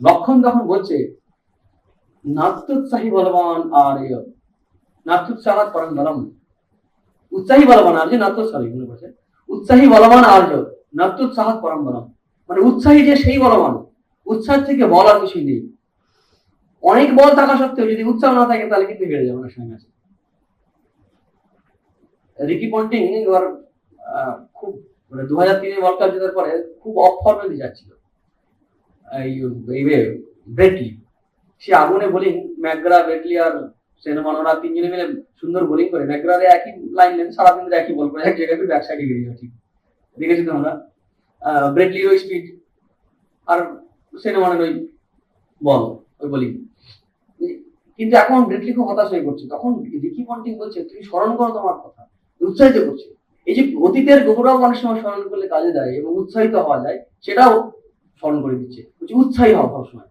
লক্ষণ তখন বলছে নাত্যুৎসাহী বলবান আর নাত্যুৎসাহাত পরম বলম। উৎসাহী বলবান আর্য, নাত্যুৎসাহী মনে করছে, উৎসাহী বলবান আর্য নাত্যুৎসাহাত পরম বলম। মানে উৎসাহী যে সেই বলবান, উৎসাহ থেকে বল আর কিছুই নেই। অনেক বল থাকা সত্ত্বেও যদি উৎসাহ না থাকে তাহলে কিন্তু হেরে যাবে অনেক সময় আছে। রিকি পন্টিং এবার খুব মানে 2003 ওয়ার্ল্ড কাপ জেতার পরে খুব অফ ফর্মে যাচ্ছিল। এই ব্রেটলি, সে আগুনে বোলিং, ম্যাকগ্রা, ব্রেটলি আর সিনেমা ওরা তিনজনে মিলে সুন্দর বোলিং করে, ম্যাকগ্রারে একই লাইন নেন, সারাদিন ধরে একই বল করে, এক জায়গায় ব্যাক সাইডে গিয়ে যাবে। ঠিক দেখেছি তো আমরা, ব্রেটলির ওই স্পিড আর সিনেমানের ওই বল, ওই বোলিং। কিন্তু এখন ব্রেটলি খুব হতাশ হয়ে পড়ছে। তখন রিকি পন্টিং বলছে তুমি স্মরণ করো তোমার কথা, উৎসাহিত করছে। এই যে অতীতের গৌরব অনেক সময় স্মরণ করলে কাজে দেয় এবং উৎসাহিত হওয়া যায়, সেটাও স্মরণ করে দিচ্ছে, বলছে উৎসাহী হও সবসময়।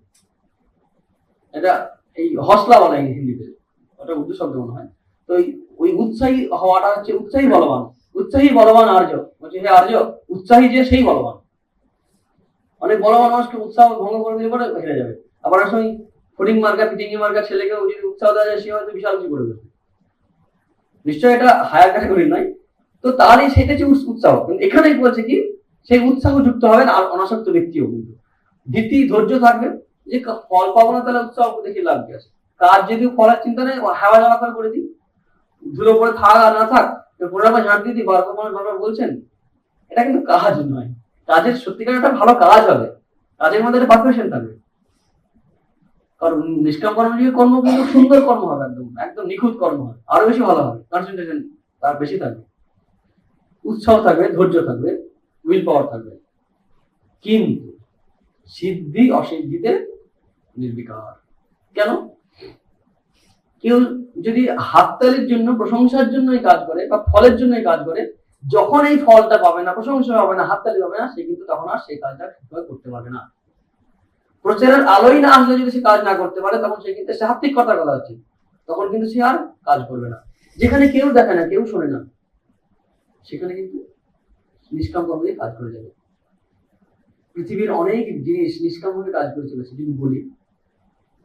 এটা এই হসলা বলা হিন্দিতে, ওটা উর্দু শব্দ মনে হয়। তো ওই উৎসাহী হওয়াটা হচ্ছে উৎসাহী বলবান, উৎসাহী বলবান আর্য। বলছে হে আর্য, উৎসাহী যে সেই বলবান। অনেক বলবান মানুষকে উৎসাহ ভঙ্গ করে দিলে পরে হেরে যাবে। আবার আসলে ফটিং মার্কা পিটিঙ্গি মার্কা ছেলেকে যদি উৎসাহ দেওয়া যায়, সে হয়তো বিশাল কিছু করে দেবে। নিশ্চয় এটা হায়ার ক্যাটাগরি নয়। তো তাহলে সেটা হচ্ছে উৎসাহ। কিন্তু এখানেই বলছে কি, সেই উৎসাহ যুক্ত হবে আর অনাসক্ত ব্যক্তিও কিন্তু ধীতি ধৈর্য থাকবে। যে ফল পাবো না তাহলে উৎসাহ দেখে লাভ কি আছে? কাজ যদি ফলের চিন্তা নেই, হাওয়া যাওয়া করে দিই, ধুলো পরে থাক আর না থাক, পুনরাবার ঝাঁট দিয়ে দিই, বারবার বলছেন, এটা কিন্তু কাজ নয়। কাজের সত্যিকার একটা ভালো কাজ হবে, কাজের মধ্যে একটা পারফেকশন থাকবে। কারণ নিষ্কাম কর্মজীবী কর্ম কিন্তু সুন্দর কর্ম হবে, একদম একদম নিখুঁত কর্ম হবে, আরো বেশি ভালো হবে, কনসেন্ট্রেশন তার বেশি থাকবে, উৎসাহ থাকবে, ধৈর্য থাকবে, উইল পাওয়ার থাকবে। কিন্তু সিদ্ধি অসিদ্ধিতে নির্বিকার। কেন? কেউ যদি হাততালির জন্য, প্রশংসার জন্যই কাজ করে বা ফলের জন্যই কাজ করে, যখন এই ফলটা পাবে না, প্রশংসা হবে না, হাততালি হবে না, সে কিন্তু তখন আর সেই কাজটা ঠিকভাবে করতে পারবে না। প্রচারের আলোই না আসলে যদি সে কাজ না করতে পারে, তখন সে কিন্তু সাত্বিক কথা হচ্ছে, তখন কিন্তু সে আর কাজ করবে না। যেখানে কেউ দেখে না, কেউ শোনে না, সেখানে কিন্তু নিষ্কাম কর্মে কাজ করে যাবে। পৃথিবীর অনেক জিনিস নিষ্কাম ভাবে কাজ করে চলেছে। যদি বলি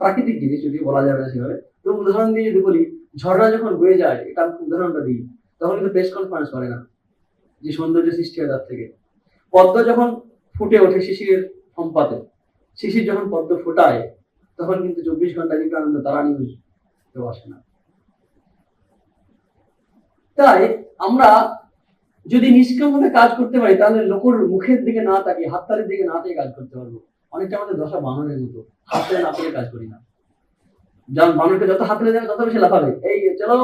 প্রাকৃতিক জিনিস, যদি বলা যাবে না সেভাবে, তো উদাহরণ দিয়ে যদি বলি, ঝড়টা যখন বয়ে যায়, এটা আমি উদাহরণটা দিই, তখন কিন্তু প্রেস কনফারেন্স করে না, যে সৌন্দর্য সৃষ্টি হয় তার থেকে। পদ্ম যখন ফুটে ওঠে শিশিরের সম্পাতে, শিশির যখন পদ্ম ফোটায়, তখন কিন্তু 24 ঘন্টা কিন্তু আনন্দ তারা নিউজ কেউ আসে না। তাই আমরা যদি নিষ্কামভাবে কাজ করতে পারি, তাহলে লোকের মুখের দিকে না তাকিয়ে, হাততালির দিকে না তাকিয়ে কাজ করতে পারবো। অনেকটা আমাদের দশা বানরের মতো, হাততালি না পেলে কাজ করি না। যেমন বানরকে যত হাততালি দেবে তত বেশি লাফাবে, এই চলো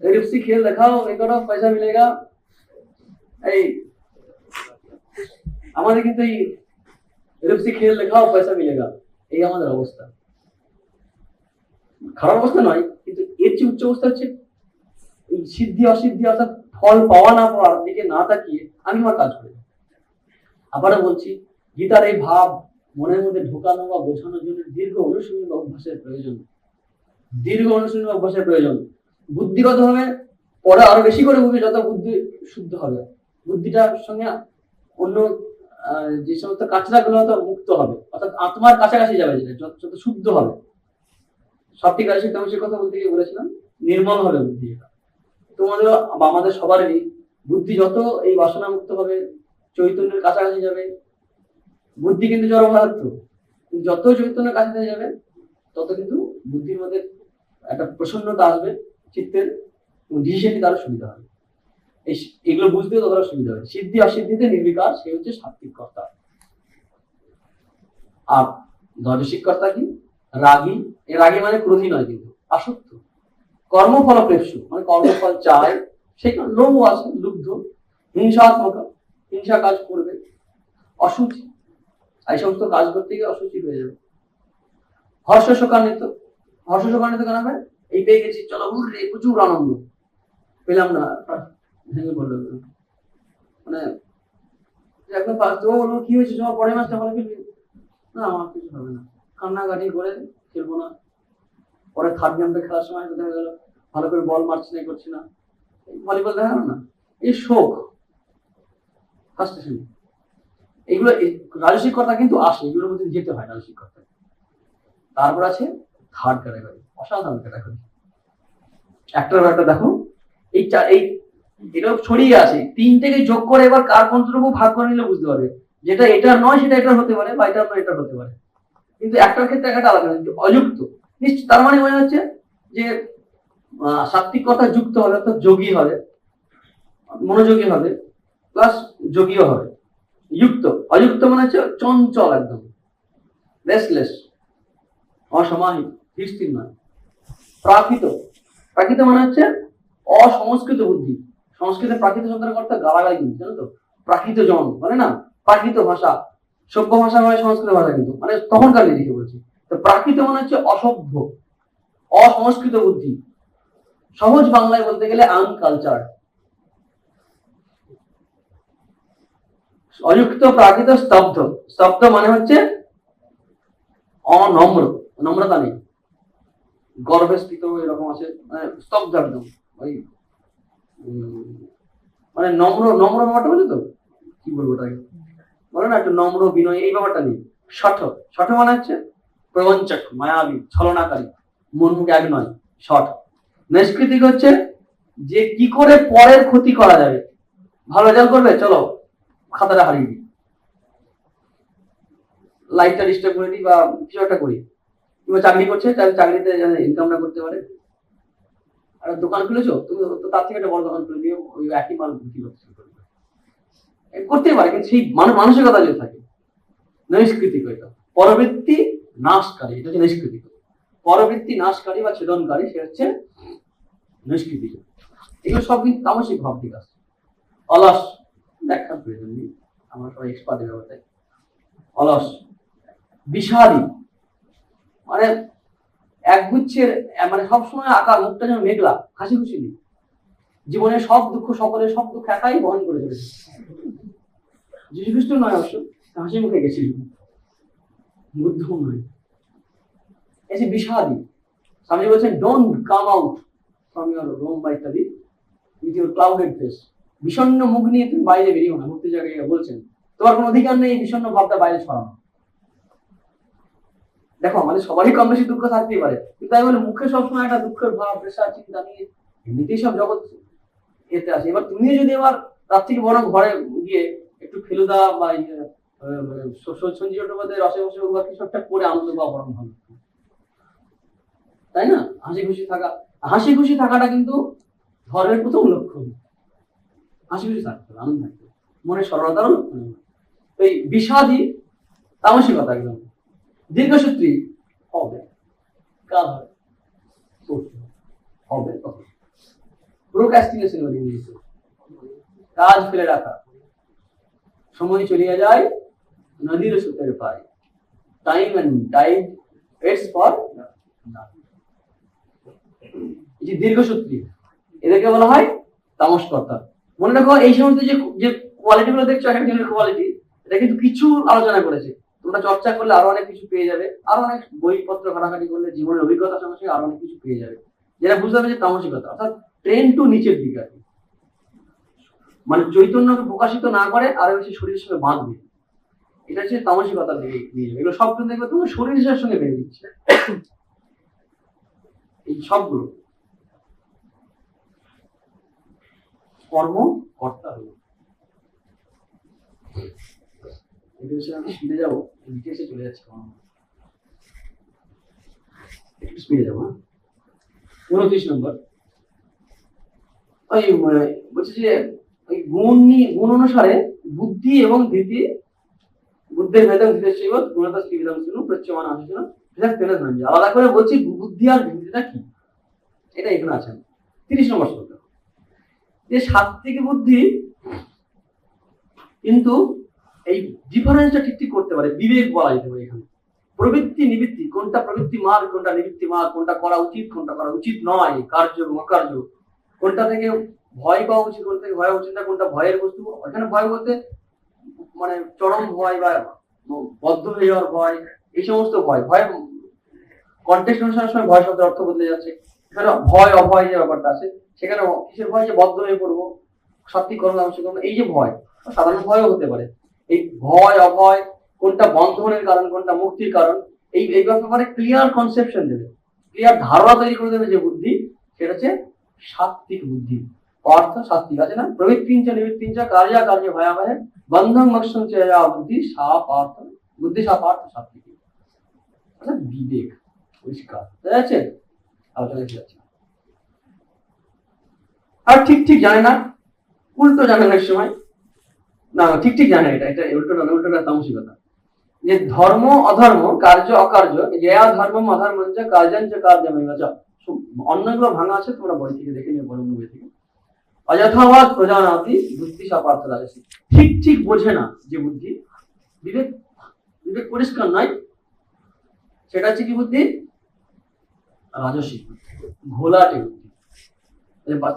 রিপসি খেল দেখাও, এই করো, পয়সা মিলেগা। এই আমাদের কিন্তু এই রিপসি খেল দেখাও, পয়সা মিলেগা, এই আমাদের অবস্থা। খারাপ অবস্থা নয়, কিন্তু এর চেয়ে উচ্চ অবস্থা হচ্ছে এই সিদ্ধি অসিদ্ধি, অর্থাৎ ফল পাওয়া না পাওয়ার দিকে না তাকিয়ে আমি আমার কাজ করি। আবারও বলছি, গীতার এই ভাব মনের মধ্যে ঢোকানো বা বোঝানোর জন্য দীর্ঘ অনুশীলন বা অভ্যাসের প্রয়োজন, দীর্ঘ অনুশীলন অভ্যাসের প্রয়োজন। বুদ্ধিগত ভাবে পরে আরো বেশি করে বুঝবে, যত বুদ্ধি শুদ্ধ হবে, বুদ্ধিটার সঙ্গে অন্য যে সমস্ত কাঁচরা গুলো হয়তো মুক্ত হবে, অর্থাৎ আত্মার কাছাকাছি যাবে, যেটা যত শুদ্ধ হবে। সত্যিকার সিদ্ধাংশের কথা বলতে গিয়ে বলেছিলাম, নির্মল হবে বুদ্ধি। তোমাদের বা আমাদের সবারই বুদ্ধি যত এই বাসনা মুক্ত হবে, চৈতন্যের কাছাকাছি যাবে। বুদ্ধি কিন্তু জড় পদার্থ, যত চৈতন্যের কাছাকাছি যাবে, তত কিন্তু বুদ্ধির মধ্যে একটা প্রসন্নতা আসবে, চিত্তের ডিসিশন নিতে আরো সুবিধা হবে। এগুলো বুঝতেও ততটা সুবিধা হবে। সিদ্ধি অসিদ্ধিতে নির্বিকার, সে হচ্ছে সাত্বিক কর্তা। আর রাজসিক কর্তা কি? রাগী। এই রাগী মানে ক্রোধী নয়, কিন্তু আসক্ত, কর্মফল প্রেপসু, মানে কর্মফল চায়, সেখানে লোভ আছে, লুব্ধ, হিংসাত্মক, হিংসা কাজ করবে, অসুচি, এই সমস্ত কাজ করতে গিয়ে অসুচি হয়ে যাবে। হর্ষ শোকান্বিত, হর্ষ শোকান্বিত কেন হবে? এই পেয়ে গেছি, চলো উড়ে, প্রচুর আনন্দ পেলাম না, ভেঙে পড়লো। মানে একদম বলবো কি হয়েছে, তোমার পরের মাসটা ভালো খেলবি না, আমার কিছু হবে না, কান্নাকাটি করে খেলবো না। পরে থার্ড গেমটা খেলার সময় দেখা গেল ভালো করে বল মারছি না, করছি না, ভলিবল দেখা গেল না, এই শোক, ফার্স্টেশন, এগুলো রাজস্বিক কথা কিন্তু আসে, এগুলোর মধ্যে যেতে হয় রাজস্বিক কথা। তারপর আছে থার্ড ক্যাটাগরি, অসাধারণ ক্যাটাগরি। একটার ব্যাপারটা দেখো, এই এটা ছড়িয়ে আছে, তিনটেকে যোগ করে এবার কার কতটুকু ভাগ করে নিলে বুঝতে পারবে, যেটা এটা নয় সেটা এটা হতে পারে, বা এটা নয় এটা হতে পারে, কিন্তু একটার ক্ষেত্রে একটা আলাদা, অযুক্ত। নিশ্চয় তার মানে মনে হচ্ছে যে সাত্বিক কথা যুক্ত হবে, অর্থাৎ যোগী হবে, মনোযোগী হবে, প্লাস যোগীও হবে। যুক্ত, অযুক্ত মানে হচ্ছে চঞ্চল, একদম রেস্টলেস, অসমাহিত, স্থির নয়। প্রাকৃত, প্রাকৃত মানে হচ্ছে অসংস্কৃত বুদ্ধি। সংস্কৃতে প্রাকৃত শব্দের অর্থ গালাগালি, কিন্তু জানো তো, প্রাকৃত জন মানে না, প্রাকৃত ভাষা, সভ্য ভাষা মানে সংস্কৃত ভাষা, কিন্তু মানে তখনকার দিকে বলছি। তো প্রাকৃত মানে হচ্ছে অসভ্য, অসংস্কৃত বুদ্ধি, সহজ বাংলায় বলতে গেলে আনকালচার। অযুক্ত, প্রাকৃত, স্তব্ধ। স্তব্ধ মানে হচ্ছে অনম্র, নম্রতা নেই, গর্বে স্থিত এরকম আছে, মানে স্তব্ধ একদম, ওই মানে নম্র, নম্র ব্যাপারটা বুঝো তো, কি বলবো ওটাকে, বলে না একটু নম্র বিনয়, এই ব্যাপারটা নেই। শঠ, শঠ মানে হচ্ছে প্রবঞ্চক, মায়াবী, ছলনাকারী, মন মুখ এক নয়, শঠ। নিষ্কৃতিক হচ্ছে যে কি করে পরের ক্ষতি করা যাবে, ভালো রেজাল্ট করবে, চলো খাতাটা হারিয়ে দিই, লাইফটা ডিস্টার্ব করে দিই, বা কিছু একটা করি। কিংবা চাকরি করছে, তাহলে চাকরিতে ইনকাম না করতে পারে, আর দোকান খুলেছো তুমি, তো তার থেকে একটা বড় দোকান খুলে দিয়ে ওই একই মাল বিক্রি করতে শুরু করবে, করতেই পারে, কিন্তু সেই মানসিকতা যদি থাকে। নৈষ্কৃতিক এটা পরবৃত্তি নাশকারী, এটা হচ্ছে নৈষ্কৃতিক। পরবৃত্তি নাশকারী বা ছেদনকারী, সে হচ্ছে নৈষ্কৃতিক। এগুলো সব কিন্তু তামসিক ভাব বিকাশ। অলস, ব্যাখ্যার প্রয়োজন নেই, আমরা সবাই এক্সপার্ট এই ব্যাপারটাই। অলস, বিষাদী মানে একগুচ্ছের, মানে সবসময় আকার, মুখটা যেন মেঘলা, হাসি খুশি নেই, জীবনের সব দুঃখ, সকলের সব দুঃখ একাই বহন করে চলেছে। যীশু খ্রিস্ট নয় অবশ্য, হাসি মুখে গেছিল, বুদ্ধ নয়। এই যে বিষাদী, স্বামীজি বলছেন don't come out from your room বা ইত্যাদি উইথ ইউর ক্লাউডেড ফেস। বিষণ্ণ মুখ নিয়ে তুমি বাইরে বেরিয়েও না, মুক্তি জায়গায় বলছেন, তোমার কোনো অধিকার নেই এই বিষণ্ণ ভাবটা বাইরে ছড়ানো। দেখো আমাদের সবারই কম বেশি দুঃখ থাকতেই পারে, কিন্তু তাই বলে মুখে সবসময় একটা দুঃখের ভাব, প্রেশার, চিন্তা নিয়ে এমনিতেই সব জগৎ এতে আসে। এবার তুমিও যদি এবার তার থেকে বড় ঘরে গিয়ে একটু ফেলুদা বা সঞ্জীব চট্টোপাধ্যায়ের রসে বসে বা কিছু একটা করে আনন্দ পাওয়া বরং ভালো, তাই না? হাসি খুশি থাকা, হাসি খুশি থাকাটা কিন্তু ধর্মের প্রথম লক্ষণ। হাসি খুশি থাকতে হবে, আনন্দ থাকতে হবে, মনের সরলতারও লক্ষণ। এই বিষাদী তামসিকতা একদম। দীর্ঘসূত্রী হবে, কাজ হবে, হবে কখন, প্রোক্রাস্টিনেশন বলে ইংলিশে, কাজ ফেলে রাখা, সময় চলিয়ে যায় নদীর স্রোতের পায়, time and tide waits for nothing. এই যে দীর্ঘসূত্রী, এদেরকে বলা হয় তামসকর্তা। মনে রাখো এই সমস্ত যে কোয়ালিটি গুলো দেখছো, একজনের কোয়ালিটি, এটা কিন্তু কিছু আলোচনা করেছে, তোমরা চর্চা করলে আরো অনেক কিছু পেয়ে যাবে, আরো অনেক বইপত্র ঘাটাঘাটি করলে জীবনের অভিজ্ঞতার সঙ্গে সঙ্গে আরো অনেক কিছু পেয়ে যাবে, যেটা বুঝতে হবে যে তামসিকতা অর্থাৎ ট্রেন টু নিচের দিকে আর কি, মানে চৈতন্যকে প্রকাশিত না করে আরো বেশি শরীরের সঙ্গে বাঁধবে, এটা হচ্ছে তামসিকতার দিকে নিয়ে যাবে। এগুলো সব কিন্তু দেখবে তোমার শরীরের সঙ্গে বেড়ে দিচ্ছে, এই সবগুলো কর্ম কর্তা হলো। আমি স্পিডে যাবো, ডিটেলসে চলে যাচ্ছে, একটু স্পিডে যাবো। 29 নম্বর, ওই বলছে যে ওই গুণ অনুসারে বুদ্ধি এবং ধৃতি, বুদ্ধের ভেদম ধৃতের গুণতা শ্রীবিধাম শুনু প্রচ্যমান আসে শুনু, আলাদা করে বলছি বুদ্ধি আর ধৃতিটা কি, এটা এখানে আছে 30 নম্বর শ্লোক। যে সাত্ত্বিক বুদ্ধি কিন্তু এই ডিফারেন্সটা ঠিক করতে পারে, বিবেক বলা যেতে পারে এখানে। প্রবৃত্তি নিবৃত্তি, কোনটা প্রবৃত্তি মার্গ, কোনটা নিবৃত্তি মার্গ, কোনটা করা উচিত, কোনটা করা উচিত নয়, কার্য অকার্য, কোনটা থেকে ভয় পাওয়া উচিত, কোনটা থেকে ভয় উচিত না, কোনটা ভয়ের বস্তু। এখানে ভয় বলতে মানে চরম ভয় বা বদ্ধ হয়ে যাওয়ার ভয়, এই সমস্ত ভয়। ভয় কন্টেক্সট অনুসারে সময় ভয় শব্দের অর্থ বদলে যাচ্ছে। এখানে ভয় অভয় যে ব্যাপারটা আছে, সেখানে কিসের ভয়, যে বদ্ধ হয়ে পড়বো, সাত্বিক কর্ম আবশ্যক, এই যে ভয়, সাধারণ ভয়ও হতে পারে। এই ভয় অভয়, কোনটা বন্ধনের কারণ, কোনটা মুক্তির কারণ, এই ব্যাপারে ক্লিয়ার কনসেপশন দেবে, ক্লিয়ার ধারণা তৈরি করে দেবে যে বুদ্ধি, সেটা হচ্ছে সাত্বিক বুদ্ধি। অর্থ সাত্বিক আছে না, প্রবৃত্তিঞ্চ নিবৃত্তিঞ্চ কার্যা কার্য ভয়াবহে বন্ধন মোক্ষং চ যা বুদ্ধি সা পার্থ, বুদ্ধি সা পার্থ সাত্বিক, অর্থাৎ বিবেক পরিষ্কার বুঝা যাচ্ছে। আলোচনা যাচ্ছে আর ঠিক ঠিক জানে না, উল্টো জানে অনেক সময়, না ঠিক ঠিক জানে, এটা উল্টোটা তামসিকতা। যে ধর্ম অধর্ম, কার্য অকার্য, জয়া ধর্ম অধর্ম কার্যাঞ্চ কার্যমেব চ, অন্যগুলো ভাঙা আছে, তোমরা বই থেকে দেখে নিও, বরং বই থেকে। অযথাবাদ প্রজানাতি বুদ্ধি সাপার্থ রাজসী, ঠিক ঠিক বোঝে না যে বুদ্ধি, বিবেক বিবেক পরিষ্কার নয়, সেটা হচ্ছে কি বুদ্ধি? রাজসিক বুদ্ধি, ঘোলাটে বুদ্ধি।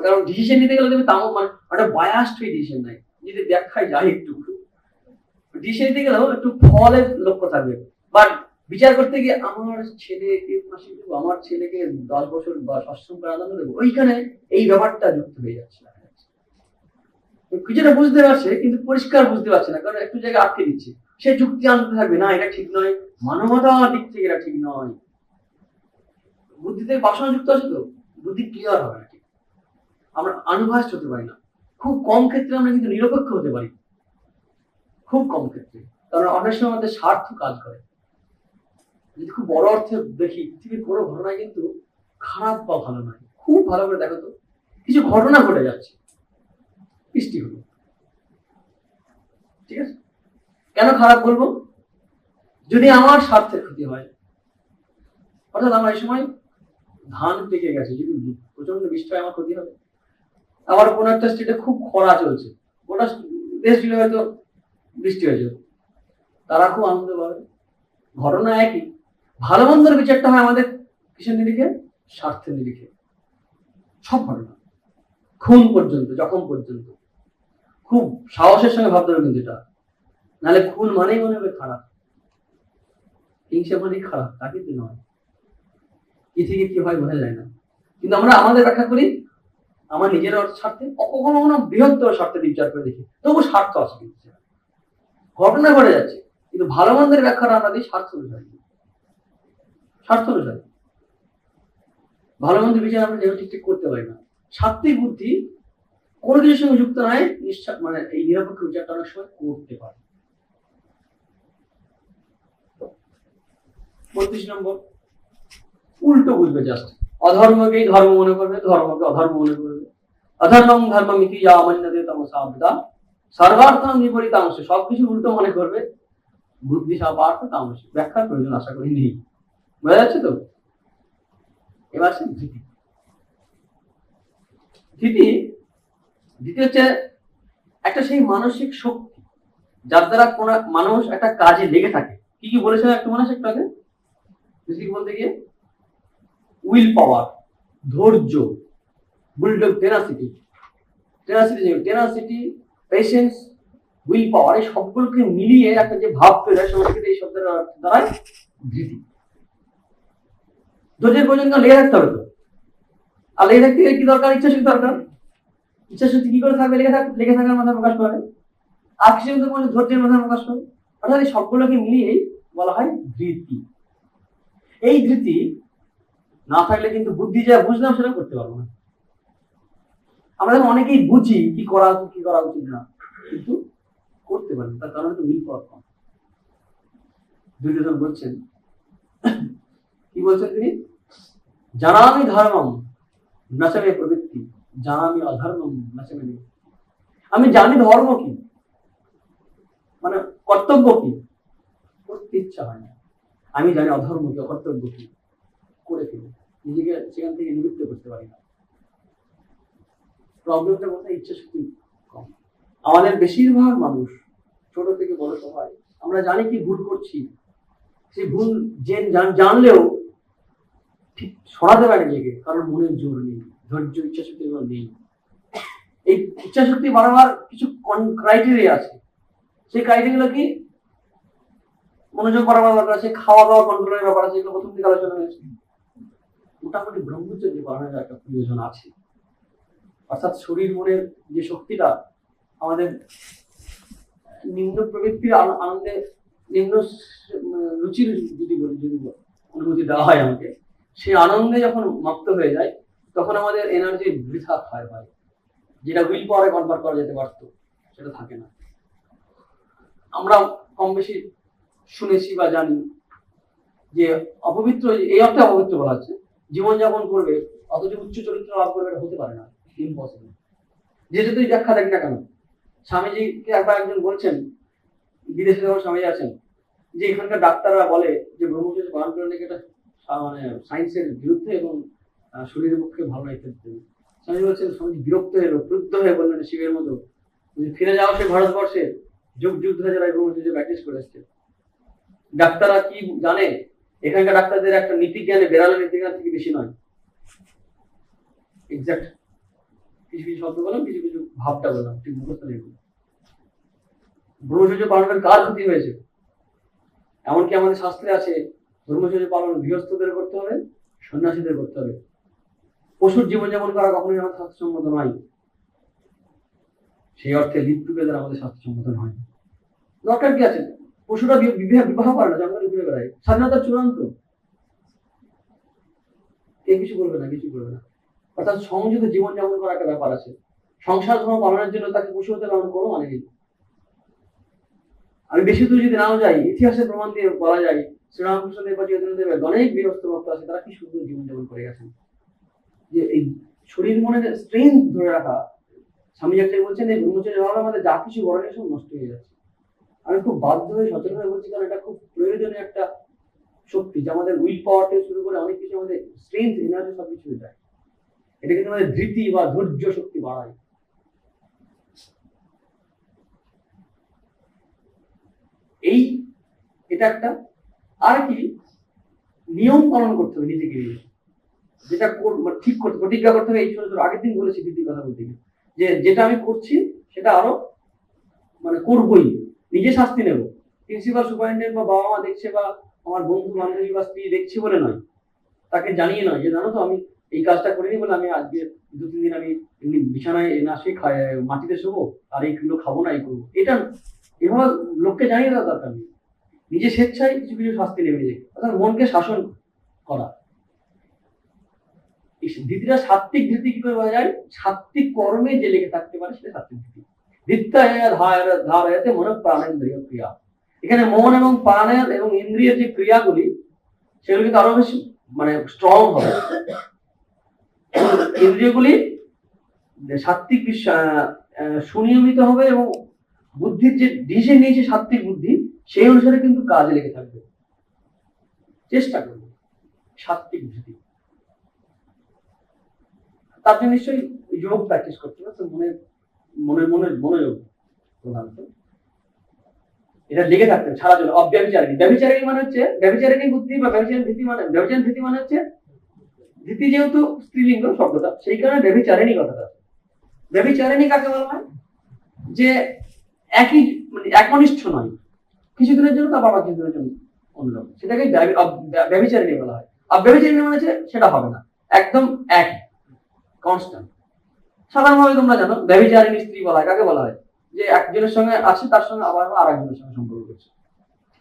কারণ ডিসিশন নিতে গেলে তুমি তাও মানে একটা বায়াসড হয়ে ডিসিশন নেয়, যদি ব্যাখ্যায় যায় একটু ডিসিশন নিতে গেলেও একটু ফলের লক্ষ্য থাকবে। বাট বিচার করতে গিয়ে আমার ছেলেকে ফাঁসি দেবো, আমার ছেলেকে 10 বছর বা সশ্রম কারাদণ্ড দেবো, ওইখানে এই ব্যাপারটা যুক্ত হয়ে যাচ্ছে। কিছুটা বুঝতে পারছে কিন্তু পরিষ্কার বুঝতে পারছে না, কারণ একটু জায়গায় আটকে দিচ্ছে। সে যুক্তি আনতে থাকবে, না এটা ঠিক নয়, মানবতার দিক থেকে এটা ঠিক নয়। বুদ্ধিতে বাসনা যুক্ত আছে তো, বুদ্ধি ক্লিয়ার হবে না, ঠিক আমরা আনুভাস হতে পারি না। খুব কম ক্ষেত্রে আমরা কিন্তু নিরপেক্ষ হতে পারি, খুব কম ক্ষেত্রে, কারণ অনেক সময় আমাদের স্বার্থ কাজ করে। যদি খুব বড় অর্থে দেখি, পৃথিবীর কোনো ঘটনা কিন্তু খারাপ বা ভালো নয়। খুব ভালো করে দেখো তো, কিছু ঘটনা ঘটে যাচ্ছে, বৃষ্টি হলো, ঠিক আছে, কেন খারাপ বলবো? যদি আমার স্বার্থের ক্ষতি হয়, অর্থাৎ আমার এই সময় ধান পেকে গেছে, যদি প্রচন্ড বৃষ্টি হয় আমার ক্ষতি হবে। আবার কোন একটা স্টেটে খুব খরা চলছে, ওটা দেশ জুড়ে হয়তো বৃষ্টি হয়ে যাবে, তারা খুব আনন্দ পাবে। ঘটনা একই, ভালো মন্দের বিচারটা হয় আমাদের কিসের নিরিখে? স্বার্থের নিরিখে। সব ঘটনা, খুন পর্যন্ত, জখম পর্যন্ত, খুব সাহসের সঙ্গে ভাবতে হবে কিন্তু এটা, নাহলে খুন মানেই মনে হবে খারাপ, হিংসা মানেই খারাপ, তা কিন্তু নয়। কি থেকে কি হয় বোঝা যায় না, কিন্তু আমরা আমাদের ব্যাখ্যা করি আমার নিজের স্বার্থে, কখনো কখনো বৃহত্তর স্বার্থে বিচার করে দেখি, তবু স্বার্থ আছে, কিন্তু ঘটনা ঘটে যাচ্ছে, কিন্তু ভালো মন্দের ব্যাখ্যাটা আমরা দিই স্বার্থ অনুসারে, স্বার্থ অনুসারে। ভালো মন্দের বিচার আমরা যেহেতু ঠিক করতে পারি না, সাত্বিক বুদ্ধি কোনো কিছুর সঙ্গে যুক্ত নয়, নিশ্চয় মানে এই নিরপেক্ষ বিচারটা অনেক সময় করতে পারে। 32 নম্বর, উল্টো বুঝবে, জাস্ট অধর্মকেই ধর্ম মনে করবে, ধর্মকে অধর্ম মনে করবে। অধর্মং ধর্মমিতি ইয়া মন্যতে তমসা বিদা সর্বার্থং বিপরীতাংশ, সবকিছু উল্টো মনে করবে, বুদ্ধি সাপার্থ তামসী। ব্যাখ্যার প্রয়োজন আশা করি নেই, বোঝা যাচ্ছে তো? এবার সে ধৃতি। ধৃতি ধৃতি হচ্ছে একটা সেই মানসিক শক্তি যার দ্বারা কোন মানুষ একটা কাজে লেগে থাকে। কি কি বলেছিলাম একটু মনে আছে একটু আগে? ধৃতি বলতে গিয়ে উইল পাওয়ার, ধৈর্য, bulldog tenacity, tenacity, patience, will পাওয়ার, এই সবগুলোকে মিলিয়ে একটা যে ভাব তৈরি হয়, সংস্কৃত এই শব্দের দ্বারা ধৃতি। ধৈর্যের প্রয়োজন লেগে থাকতে হবে তো, আর লেগে থাকতে কি দরকার? ইচ্ছা শক্তি দরকার। ইচ্ছা শক্তি কি করে থাকবে? লেগে থাকার মাথায় প্রকাশ পাবে, আর কিছু কিন্তু ধৈর্যের মাথায় প্রকাশ পাবে। অর্থাৎ এই সবগুলোকে মিলিয়েই বলা হয় ধৃতি। এই ধৃতি না থাকলে কিন্তু বুদ্ধি যা বুঝলাম সেটা করতে পারবো না। আমরা অনেকেই বুঝি কি করা উচিত না, কিন্তু করতে পারি, তার কারণ তো উইল পাওয়ার কম। দুর্যোধন বলছেন, কি বলছেন তিনি? জানামি ধর্মম নাচমে প্রবৃত্তি, জানামি অধর্মম নাচমে নিবৃত্তি। আমি জানি ধর্ম কি, মানে কর্তব্য কি, করতে ইচ্ছা হয় না। আমি জানি অধর্ম কি, অকর্তব্য কি, করে ফেলি, নিজেকে সেখান থেকে নিবৃত্ত করতে পারি না। প্রবলেমটা কোথায়? ইচ্ছা শক্তি কম। আমাদের বেশিরভাগ মানুষ ছোট থেকে বড় সবাই আমরা জানি কি ভুল করছি, সেই ভুল জানলেও ঠিক সরাতে পারে নিজেকে, কারণ মনের জোর নেই, ধৈর্য, ইচ্ছা শক্তি নেই। এই ইচ্ছা শক্তি বাড়াবার কিছু ক্রাইটেরিয়া আছে। সেই ক্রাইটেরিয়া কি? মনোযোগ বাড়াবার ব্যাপার আছে, খাওয়া দাওয়া কন্ট্রোলের ব্যাপার আছে, এগুলো প্রথম থেকে আলোচনা হয়েছে। মোটামুটি ব্রহ্মচর্য পালনের একটা প্রয়োজন আছে। অর্থাৎ শরীর মনের যে শক্তিটা আমাদের নিম্ন প্রবৃত্তির আনন্দে, নিম্ন রুচির যদি অনুমতি দেওয়া হয় আমাকে, সেই আনন্দে যখন মত্ত হয়ে যায়, তখন আমাদের এনার্জি বৃথা ক্ষয় হয়, যেটা উইল পাওয়ারে কনভার্ট করা যেতে পারতো সেটা থাকে না। আমরা কম বেশি শুনেছি বা জানি যে অপবিত্র, এই অর্থে অপবিত্র বলা হচ্ছে, জীবনযাপন করবে অথচ উচ্চ চরিত্র লাভ করবে, এটা হতে পারে না, ইম্পসিবল। যেটা তুই ব্যাখ্যা দেখ না কেন, স্বামীজিকে একবার একজন বলছেন, বিদেশে যখন স্বামীজি আছেন, যে এখানকার ডাক্তাররা বলে যে ব্রহ্মচর্য পালন করে নাকি এটা মানে সায়েন্সের বিরুদ্ধে এবং শরীরের পক্ষে ভালো নয় ইত্যাদি। স্বামী বলছেন, স্বামীজি বিরক্ত হয়ে ক্রুদ্ধ হয়ে বললেন শিবের মতো, ফিরে যাও সে ভারতবর্ষে, যুগ যুগ ধরে যারা ব্রহ্মচর্য প্র্যাকটিস করে আসছে। ডাক্তাররা কি জানে? এখানকার ডাক্তারদের একটা নীতি জ্ঞানে বেড়ালের নীতি জ্ঞান থেকে বেশি নয়। এক্সাক্ট কিছু কিছু শব্দ বললাম, কিছু কিছু ভাবটা বললাম, ঠিক মুখস্থ নেই। ব্রহ্মচর্য পালনের কার ক্ষতি হয়েছে? এমনকি আমাদের শাস্ত্রে আছে ব্রহ্মচর্য পালন গৃহস্থদের করতে হবে, সন্ন্যাসীদের করতে হবে। পশুর জীবনযাপন করা কখনোই আমাদের স্বাস্থ্যসম্মত নয়। সেই অর্থে লিপ্টুকেদের আমাদের স্বাস্থ্যসম্মত নয়। দরকার কি আছে? পশুরা বিবাহ করে না, জঙ্গলে ঘুরে বেড়ায়, স্বাধীনতার চূড়ান্ত। কে কিছু বলবে না, কিছু করবে না। অর্থাৎ সংযত জীবনযাপন করা একটা ব্যাপার আছে। সংসার ধর্ম পালনের জন্য তাকে পশু হতে পালন কোনো মানে নেই। আমি বেশি দূর যদি নাও যাই, ইতিহাসের প্রমাণ দিয়ে বলা যায় শ্রীরামকৃষ্ণ দেব বা চৈতন্যদেবের অনেক গৃহস্থ ভক্ত আছে, তারা কি সুন্দর জীবনযাপন করে গেছেন। যে এই শরীর মনের স্ট্রেংথ ধরে রাখা, স্বামী একটা বলছেন এই ব্রহ্মচর্য ভাবে আমাদের যা কিছু বড় সব নষ্ট হয়ে যাচ্ছে। আমি খুব বাধ্য হয়ে সচেতন হয়ে বলছি, কারণ এটা খুব প্রয়োজনীয় একটা শক্তি, যা আমাদের উইল পাওয়ার থেকে শুরু করে অনেক কিছু, আমাদের স্ট্রেংথ এনার্জি সবকিছু দেয়। এটা কিন্তু আমাদের ধৃতি বা ধৈর্য শক্তি বাড়ায়। এই এটা একটা। আর কি নিয়ম পালন করতে হবে নিজেকে নিয়ে, যেটা ঠিক করতে প্রতিজ্ঞা করতে হবে। এই ছোট ছোট আগের দিন বলেছি দিদির কথা বলতে গিয়ে, যে যেটা আমি করছি সেটা আরো করবই, নিজে শাস্তি নেব। প্রিন্সিপাল সুপারিনটেন্ডেন্ট বা বাবা মা দেখছে, বা আমার বন্ধু বান্ধবী বা স্ত্রী দেখছে বলে নয়, তাকে জানিয়ে নয় যে জানো তো আমি এই কাজটা করিনি বলে আমি আজকে 2-3 দিন আমি বিছানায় না শুয়ে মাটিতে শোবো, আর এইগুলো খাবো না, এই করবো। এটা এভাবে লোককে জানিয়ে দেওয়ার দরকার নেই। নিজে স্বেচ্ছায় কিছু কিছু শাস্তি নেবে নিজেকে, অর্থাৎ মনকে শাসন করা। ধৃতিটা সাত্বিক ধৃতি কি করে বলা যায়? সাত্বিক কর্মে যে লেগে থাকতে পারে সেটা সাত্বিক ধৃতি। ধারায়তে মন প্রাণেন্দ্রিয় ক্রিয়া। এখানে মন এবং প্রাণের এবং ইন্দ্রিয়ের যে ক্রিয়াগুলি, সেগুলো কিন্তু আরো বেশি স্ট্রং হবে। ইন্দ্রিয়গুলি সাত্বিক সুনিয়মিত হবে, এবং বুদ্ধির যে ডিসিশন নিয়েছে সাত্বিক বুদ্ধি, সেই অনুসারে কিন্তু কাজে লেগে থাকবে। চেষ্টা করবে সাত্বিক ধৃতি। তার জন্য নিশ্চয়ই যোগ প্র্যাকটিস করতে হবে, মনোযোগ প্রধানত এটা লেগে থাকতে ছাড়া চলে। অব্যভিচারিণী, ব্যভিচারিণী মানে হচ্ছে ব্যভিচারিণী বুদ্ধি বা ব্যভিচারিণী ধৃতি, ব্যভিচারিণী ধৃতি মানে হচ্ছে ধৃতি যেহেতু স্ত্রীলিঙ্গ শব্দটা, সেই কারণে ব্যভিচারিণী কথাটা। ব্যভিচারিণী কাকে বলা হয়? যে একই একনিষ্ঠ নয়, কিছুদিনের জন্য তার বাবা কিছুদিনের জন্য অন্যরকম, সেটাকে ব্যভিচারিণী বলা হয়। অব্যভিচারিণী মানে হচ্ছে সেটা হবে না, একদম এক কনস্ট্যান্ট। সাধারণভাবে তোমরা জানো ব্যভিচারিণী স্ত্রী বলা হয় কাকে বলা হয়? যে একজনের সঙ্গে আছে, তার সঙ্গে আবার আর একজনের সঙ্গে সম্পর্ক করছে,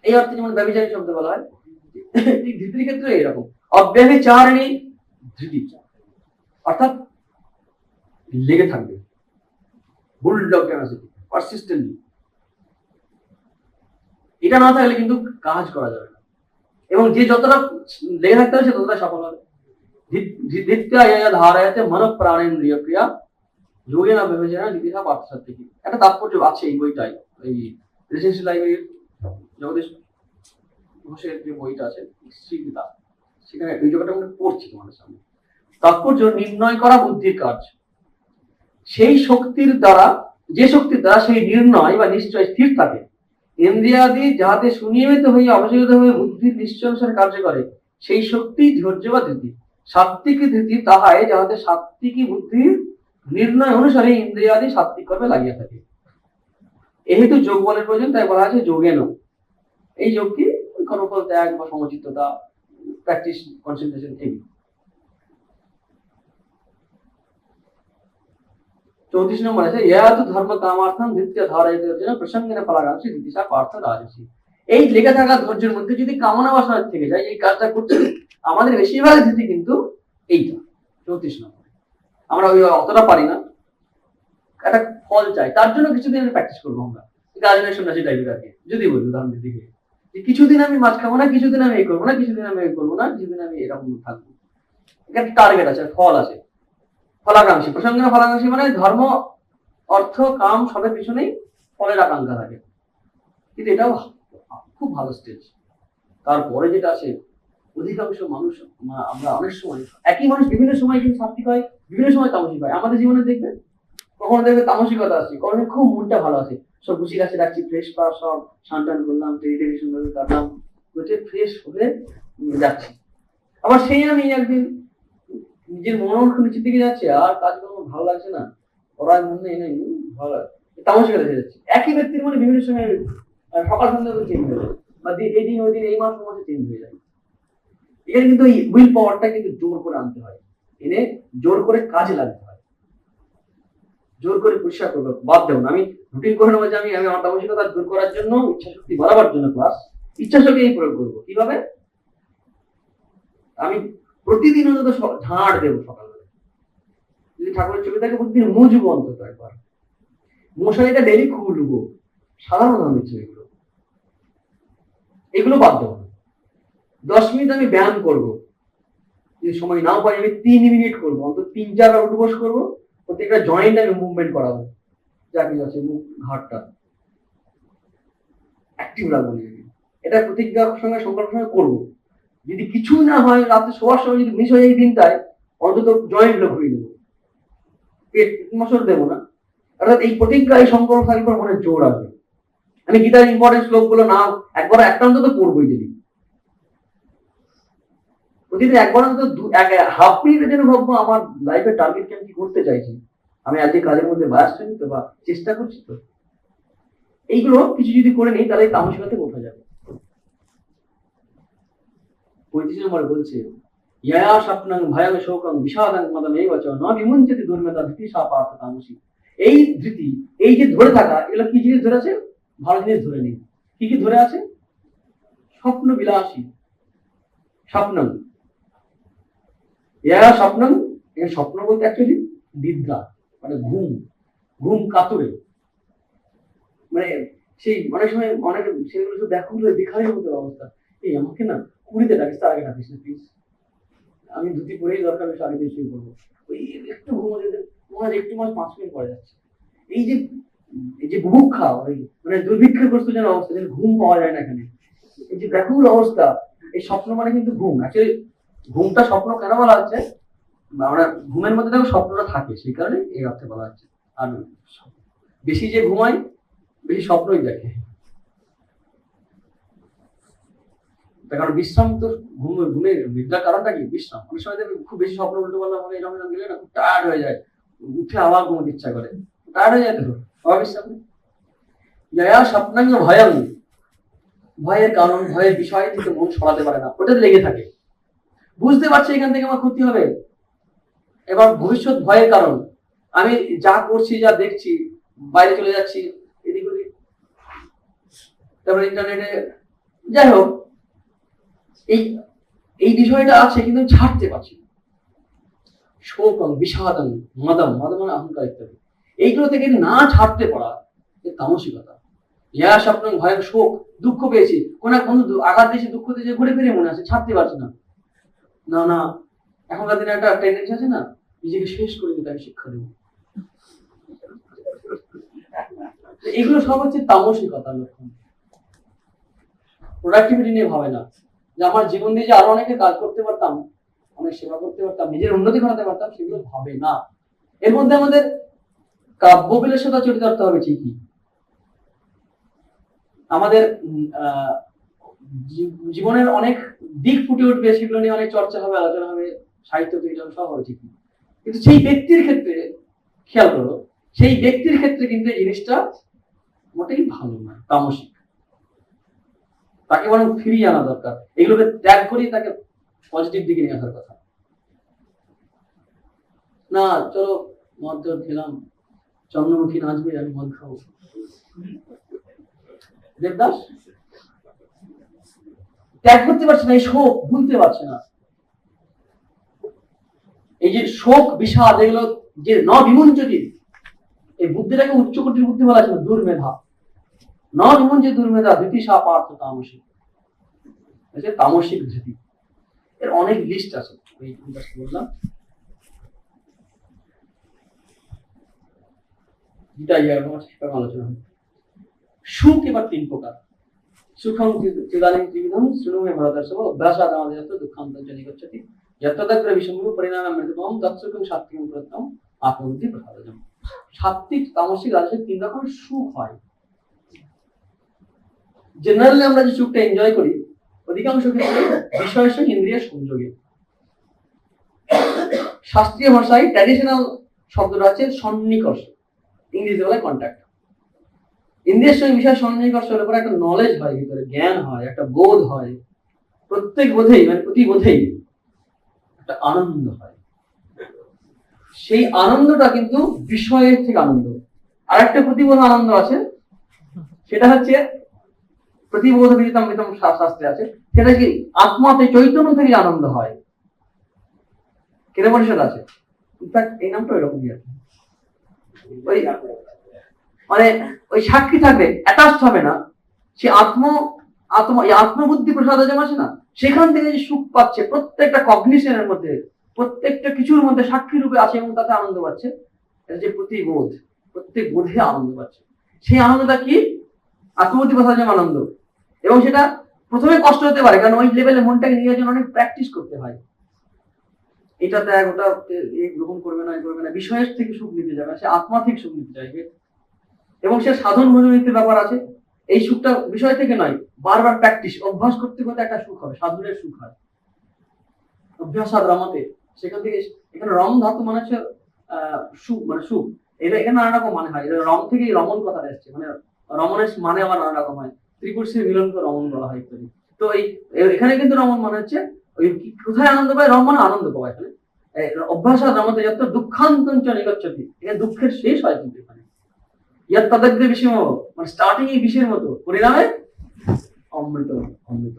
এই অর্থে যেমন ব্যভিচারিণী শব্দ বলা হয়। ঠিক ধৃতির ক্ষেত্রে এরকম অব্যভিচারিণী ধৃতি, অর্থাৎ লেগে থাকবে, বুলডগ ক্যাপাসিটি, পারসিস্টেন্টলি। এটা না থাকলে কিন্তু কাজ করা যাবে না, এবং যে যতটা লেগে থাকতে হবে সে ততটা সফল হবে। ধারায়তে মন প্রাণেন্দ্রিয় ক্রিয়া যোগে না ব্যভিচারিণী ধৃতিহা পার্থসাত্ত্বিকী। একটা তাৎপর্য আছে এই বইটাই, এই রেসিডেন্সি লাইব্রেরির জগদীশ ঘোষের যে বইটা আছে স্বীকৃতা, সেখানে এই জায়গাটা আমরা পড়ছি তোমাদের সামনে। তাৎপর্য নির্ণয় করা বুদ্ধির কাজ। সেই শক্তির দ্বারা, যে শক্তির দ্বারা সেই নির্ণয় বা নিশ্চয় স্থির থাকে, ইন্দ্রিয়াদি যাহাতে সুনিয়মিত হইয়া অবচলিত হয়ে বুদ্ধির নিশ্চয় অনুসারে কার্য করে, সেই শক্তি ধৈর্য বা ধৃতি। সাত্ত্বিকী ধৃতি তাহাই যাহাতে সাত্ত্বিকী বুদ্ধির নির্ণয় অনুসারে ইন্দ্রিয়াদি সাত্ত্বিক কর্মে লাগিয়া থাকে। এহেতু যোগ বলের প্রয়োজন, তাই বলা আছে যোগেন। এই যোগ কি? কর্মফল ত্যাগ বা সমচিত্ততা, প্র্যাকটিস, কনসেন্ট্রেশন, এগুলো। 34 নম্বর আছে ইয়াতু ধর্ম কামার্থম ধৃত্য ধারয়তে অর্জুন প্রসঙ্গেন ফলাকাঙ্ক্ষী ধৃতিশা পার্থ রাজসী। এই লেগে থাকা ধৈর্যের মধ্যে যদি কামনা বাসনা থেকে যায়, এই কাজটা করছে আমাদের বেশিরভাগ ধৃতি কিন্তু এইটা 34 নম্বর। আমরা ওই অতটা পারি না, একটা ফল চাই, তার জন্য কিছুদিন আমি প্র্যাকটিস করবো। আমরা গাজনের সন্ন্যাসী টাইপের আর কি, যদি বলি উদাহরণ দিকে, কিছুদিন আমি মাছ খাবো না, কিছুদিন আমি এই করবো না, কিছুদিন আমি এই করবো না, কিছুদিন আমি এরকম থাকবো। একটা টার্গেট আছে, ফল আছে, ফলাকাঙ্ক্ষী। প্রসঙ্গে ফলাকাঙ্ক্ষী মানে ধর্ম অর্থ কাম সবের পিছনেই ফলের আকাঙ্ক্ষা থাকে, কিন্তু এটাও খুব ভালো স্টেজ। তারপরে যেটা আছে অধিকাংশ মানুষ আমরা অনেক সময় একই মানুষ বিভিন্ন সময় কিন্তু সাত্বিক হয়, বিভিন্ন সময় তামসিক হয়। আমাদের জীবনে দেখবেন কখনো দেখবে তামসিকতা আসছে, কখনো খুব মনটা ভালো আছে, সব গুছি গাছে রাখছি, ফ্রেশ পাওয়া সব স্নান করলাম, টেলিভিশন কাটলাম, ফ্রেশ হয়ে যাচ্ছি। আবার সেই আমি একদিন নিজের মন নিচের দিকে যাচ্ছে, আর কাজকর্ম ভালো লাগছে না, ওরাই মনে নেই ভালো লাগে, তামসিকতা হয়ে যাচ্ছে। একই ব্যক্তির মনে বিভিন্ন সময় সকাল সন্ধ্যা চেঞ্জ হয়ে যায়, বা এই দিন ওই দিন এই মাস মাসে চেঞ্জ হয়ে যায়। এখানে কিন্তু এই উইল পাওয়ারটা কিন্তু জোর করে আনতে হয়, এনে জোর করে কাজে লাগতে হয়, জোর করে পরিষ্কার করবো, বাদ দেবো না। আমি রুটিন করে নেবো যে আমি আমার তামসিকতা দূর করার জন্য, ইচ্ছা শক্তি বাড়াবার জন্য ক্লাস ইচ্ছা শক্তি এই প্রয়োগ করবো। কিভাবে? আমি প্রতিদিন অন্তত ঝাড় দেবো সকালবেলা, যদি ঠাকুরের ছবি থাকে প্রতিদিন মুছবো অন্তত একবার, মশারিটা ডেলি খুলবো, সাধারণ ধরনের এগুলো এগুলো বাদ দেবো না। 10 মিনিট আমি ব্যায়াম করবো, যদি সময় নাও পাই আমি 3 মিনিট করবো, অন্তত 3-4 বার উঠবস করবো, প্রত্যেকটা জয়েন্ট আমি মুভমেন্ট করাবো, যা কিছু আছে মুখ ঘাটটা অ্যাক্টিভ রাখবো নিজেকে। এটা প্রতিজ্ঞার সঙ্গে সংকল্পের সঙ্গে করবো। যদি কিছু না হয়, রাতে শোয়ার সময় যদি মিস হয়ে যায় এই দিনটায়, অন্তত জয়েন্ট গুলো ঘুরিয়ে দেবো, পেট মশর দেবো না। অর্থাৎ এই প্রতিজ্ঞা, এই সংকল্প থাকলে মনে জোর আসবে। আমি গীতার ইম্পর্টেন্ট শ্লোকগুলো না একবার একটা অন্তত পড়বোই দিদি, প্রতিদিন একবার অন্তত হাফ মিনিটের জন্য ভাববো আমার লাইফের টার্গেট আমি কি করতে চাইছি, আমি আজকে কাজের মধ্যে ব্যস্ত হই তো, বা চেষ্টা করছি তো। এইগুলো কিছু যদি করে নিই তাহলে তামসিকতা বোঝা যাবে। 35 নম্বরে বলছে, ইয়া স্বপ্নং ভয়ং শোকং বিষাদং মদমেব চ ন বিমুঞ্চতি দুর্মেধা ধৃতি সা পার্থ তামসী। এই ধৃতি, এই যে ধরে থাকা, এগুলো কি জিনিস ধরে আছে? ভালো জিনিস ধরে নেই। কি কি ধরে আছে? স্বপ্ন বিলাসী, স্বপ্নং, ইয়া স্বপ্নং, এর স্বপ্ন বলতে অ্যাকচুয়ালি নিদ্রা, মানে ঘুম, ঘুম কাতুরে, মানে সেই অনেক সময় অনেক সেগুলো দেখো দেখারই মতো অবস্থা, এই আমাকে না কুড়িতে ডাকিস, তার আগে ডাকিস না প্লিজ, আমি ধুতি পরেই দরকার বেশি আগে দিয়ে শুরু করবো, ওই একটু ঘুমো যেতে মনে হয় একটু মাস 5 মিনিট পরে যাচ্ছে। এই যে এই যে বুভুক্ষা, ওই মানে দুর্ভিক্ষগ্রস্ত যেন অবস্থা, যেন ঘুম পাওয়া যায় না এখানে, এই যে ব্যাকুল অবস্থা, এই স্বপ্ন মানে কিন্তু ঘুম। অ্যাকচুয়ালি ঘুমটা স্বপ্ন কেন বলা হচ্ছে, আমরা ঘুমের মধ্যে দেখো স্বপ্নটা থাকে, সেই কারণে এই অর্থে বলা হচ্ছে। আর বেশি যে ঘুমায় বেশি স্বপ্নই দেখে, তার কারণ বিশ্রাম তো ঘুমের নিদ্রার কারণটা কি? বিশ্রাম। অনেক সময় দেখবে খুব বেশি স্বপ্ন উল্টো পাল্টা মানে এরকম গেলে না খুব টায়ার্ড হয়ে যায়, উঠে আবার ঘুমোতে ইচ্ছা করে, টায়ার্ড হয়ে যায় তো, আবার বিশ্রাম নেই। জয়া স্বপ্নাঙ্গ ভয়ং, ভয়ের কারণ, ভয়ের বিষয় থেকে মন সরাতে পারে না, ওটাতে লেগে থাকে, বুঝতে পারছি এখান থেকে আমার ক্ষতি হবে, এবার ভবিষ্যৎ ভয়ের কারণ, আমি যা করছি, যা দেখছি, বাইরে চলে যাচ্ছি এদিক ওদিক, তারপরে ইন্টারনেটে, যাই হোক, এই এই বিষয়টা আছে কিন্তু ছাড়তে পারছি না। শোকং বিষাদং মদম, মদম মানে অহংকার ইত্যাদি, এইগুলো থেকে না ছাড়তে পারা তামসিকতা। ইয়া স্বপ্নং ভয়ং, শোক, দুঃখ পেয়েছি, কোন এক বন্ধু আঘাত দিয়েছে, দুঃখ দিয়েছে, ঘুরে ফিরে মনে আছে, ছাড়তে পারছি না। না না, এখনকার দিনে একটা টেন্ডেন্সি আছে না, নিজেকে শেষ করে দিতে আমি শিক্ষা দেবো, এগুলো সব হচ্ছে তামসিকতার লক্ষণ। প্রোডাক্টিভিটি নিয়ে ভাবে না, যে আমার জীবন দিয়ে যে আরো অনেকে কাজ করতে পারতাম, অনেক সেবা করতে পারতাম, নিজের উন্নতি ঘটাতে পারতাম, সেগুলো ভাবে না। এর মধ্যে আমাদের কাব্য বিলাসিতা চরিতার্থ হবে ঠিকই, আমাদের জীবনের অনেক দিক ফুটে উঠবে, সেগুলো নিয়ে অনেক চর্চা হবে, আলোচনা হবে, সাহিত্য তৈরি সব হবে ঠিকই, কিন্তু সেই ব্যক্তির ক্ষেত্রে খেয়াল করো, সেই ব্যক্তির ক্ষেত্রে কিন্তু এই জিনিসটা মোটেই ভালো নয়, তামসিক। তাকে বরং ফিরিয়ে আনা দরকার, এগুলোকে ত্যাগ করিয়ে তাকে পজিটিভ দিকে নিয়ে আসার কথা। না চলো মদ খেলাম, চন্দ্রমুখী নাচবে, আমি মদ খাবো, দেবদাস ত্যাগ করতে পারছে না, এই শোক ভুলতে পারছে না, এই যে শোক বিষাদ, এগুলো যে ন বিমুঞ্চতি, এই বুদ্ধিটাকে উচ্চ কোটির বুদ্ধি বলা ছিল, দুর্মেধা, ন বিমুঞ্চতি দুর্মেধা ধৃতি সা পার্থ তামসিক, তামসিক ধৃতি। এর অনেক লিস্ট আছে, বললাম আলোচনা। সুখ এবার 3 প্রকার, সুখং চিদানিং ত্রিবিধম শৃণুমে ভরতর্ষভ অভ্যাসাদামাদিনত দুঃখান্তঞ্চ নিগচ্ছতি যত্তদগ্রে বিষমূহ পরিণামে মৃতপম তৎসুখং সাত্ত্বিকং প্রত্যম আত্মবুদ্ধি প্রসাদজম। সাত্ত্বিক, তামসিক, রাজসিক 3 রকমের সুখ হয়। জেনারেলি আমরা যে সুখটা এনজয় করি অধিকাংশ ক্ষেত্রে বিষয়ের সঙ্গে ইন্দ্রিয়ের সংযোগে। শাস্ত্রীয় ভাষায় ট্র্যাডিশনাল শব্দটা আছে সন্নিকর্ষ, ইংরেজি বলে কন্ট্যাক্ট। ইন্দ্রিয়ের সঙ্গে বিষয় সন্নিকর্ষ হলে পরে একটা নলেজ হয়, ভিতরে জ্ঞান হয়, একটা বোধ হয়, প্রত্যেক বোধেই মানে প্রতি বোধেই একটা আনন্দ হয়। সেই আনন্দটা কিন্তু বিষয়ের থেকে আনন্দ। আর একটা প্রতিবোধ আনন্দ আছে, সেটা হচ্ছে প্রতিবোধ বিদিতম শাস্ত্রে আছে, সেটা কি আত্মাতে চৈতন্য থেকে আনন্দ হয়। কেন পরিষদ আছে, ইনফ্যাক্ট এই নামটা এরকমই আছে। ওই মানে ওই সাক্ষী থাকবে, অ্যাটাচড হবে না, সে আত্মবুদ্ধি প্রসাদ যেমন আছে না, সেখান থেকে যে সুখ পাচ্ছে, প্রত্যেকটা কগনিশনের মধ্যে, প্রত্যেকটা কিছুর মধ্যে সাক্ষী রূপে আছে এবং তাতে আনন্দ পাচ্ছে। এটা যে প্রতিবোধ, প্রত্যেক বোধে আনন্দ পাচ্ছে, সেই আনন্দটা কি আত্মবুদ্ধি প্রসাদ যেমন আনন্দ। এবং সেটা প্রথমে কষ্ট হতে পারে, কারণ ওই লেভেলে মনটাকে নিয়ে জন্য অনেক প্র্যাকটিস করতে হয়। এটা দেখ, ওটা গ্রহণ করবে না, করবে না, বিষয়ের থেকে সুখ নিতে যাবে, সে আত্মা থেকে সুখ নিতে চাইবে। এবং সে সাধন ভজনীতির ব্যাপার আছে, এই সুখটা বিষয় থেকে নয়, বারবার প্র্যাকটিস, অভ্যাস করতে করতে একটা সুখ হবে, সাধনের সুখ হয়। অভ্যাস আর রমতে, সেখান থেকে এখানে রম ধাতু মানে হচ্ছে সুখ, মানে সুখ। এটা এখানে নানা রকম মানে হয়, এটা রম থেকে রমন কথাটা এসছে, মানে রমনের মানে আবার নানা রকম হয়, ত্রিপুরুষের মিলনকে রমন বলা হয় ইত্যাদি। তো এখানে কিন্তু রমন মানে হচ্ছে ওই কোথায় আনন্দ পায়, রম মানে আনন্দ পাওয়া। এখানে অভ্যাস আর রমতে যত দুঃখান্তঞ্চ নিগচ্ছতি, এখানে দুঃখের শেষ হয় কিন্তু এখানে। ইয়ার তদগ্রে বিষম, মানে স্টার্টিং এই বিষের মতো, পরিণামে অমৃত। অমৃত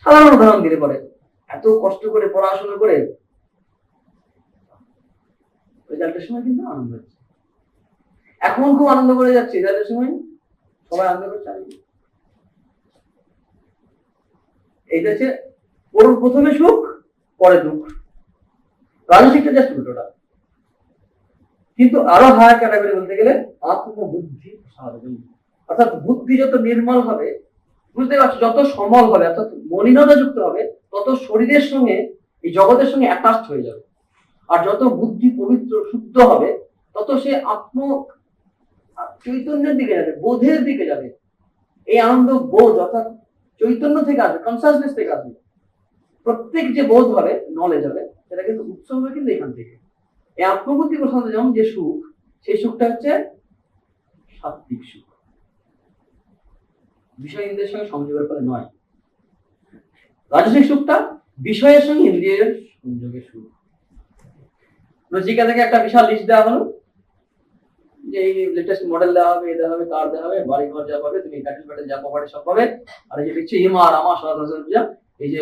সাধারণ উদাহরণ দিলে পরে, এত কষ্ট করে পড়াশোনা করে রেজাল্টের সময় কিন্তু আনন্দ হচ্ছে। এখন খুব আনন্দ করে যাচ্ছে, রেজাল্টের সময় সবাই আনন্দ করছে। এইটা হচ্ছে প্রথমে সুখ, পরে দুঃখ। রাজসিকটা জাস্ট উল্টোটা। কিন্তু আরো হায়ার ক্যাটাগরি বলতে গেলে আত্মবুদ্ধি প্রসাদজম, অর্থাৎ বুদ্ধি যত নির্মল হবে, বুঝতে পারছো, যত সমল হবে, অর্থাৎ মলিনতা যুক্ত হবে, তত শরীরের সঙ্গে এই জগতের সঙ্গে অ্যাটাচড হয়ে যাবে। আর যত বুদ্ধি পবিত্র শুদ্ধ হবে, তত সে আত্ম চৈতন্যের দিকে যাবে, বোধের দিকে যাবে। এই আনন্দ বোধ অর্থাৎ চৈতন্য থেকে আসবে, কনসাসনেস থেকে আসবে। প্রত্যেক যে বোধ হবে, নলেজ হবে, সেটা কিন্তু উৎস হবে কিন্তু এখান থেকে। এই আত্মবুদ্ধি প্রসাদ যেমন যে সুখ, সেই সুখটা হচ্ছে সাত্বিক সুখ, বিষয় ইন্দ্রিয়ের সঙ্গে সংযোগের ফলে নয়। রাজসিক সুখটা বিষয়ের সঙ্গে ইন্দ্রিয়ের সংযোগের সুখ। নচিকেতাকে একটা বিশাল লিস্ট দেওয়া হলো যে এই লেটেস্ট মডেল দেওয়া হবে, এ দেওয়া হবে, কার দেওয়া হবে, বাড়ি ঘর যা পাবে, তুমি ক্যাটেল প্যাটেল যা পাবে সব পাবে। আর এই যে দেখছি ইমার আমার সরকার, এই যে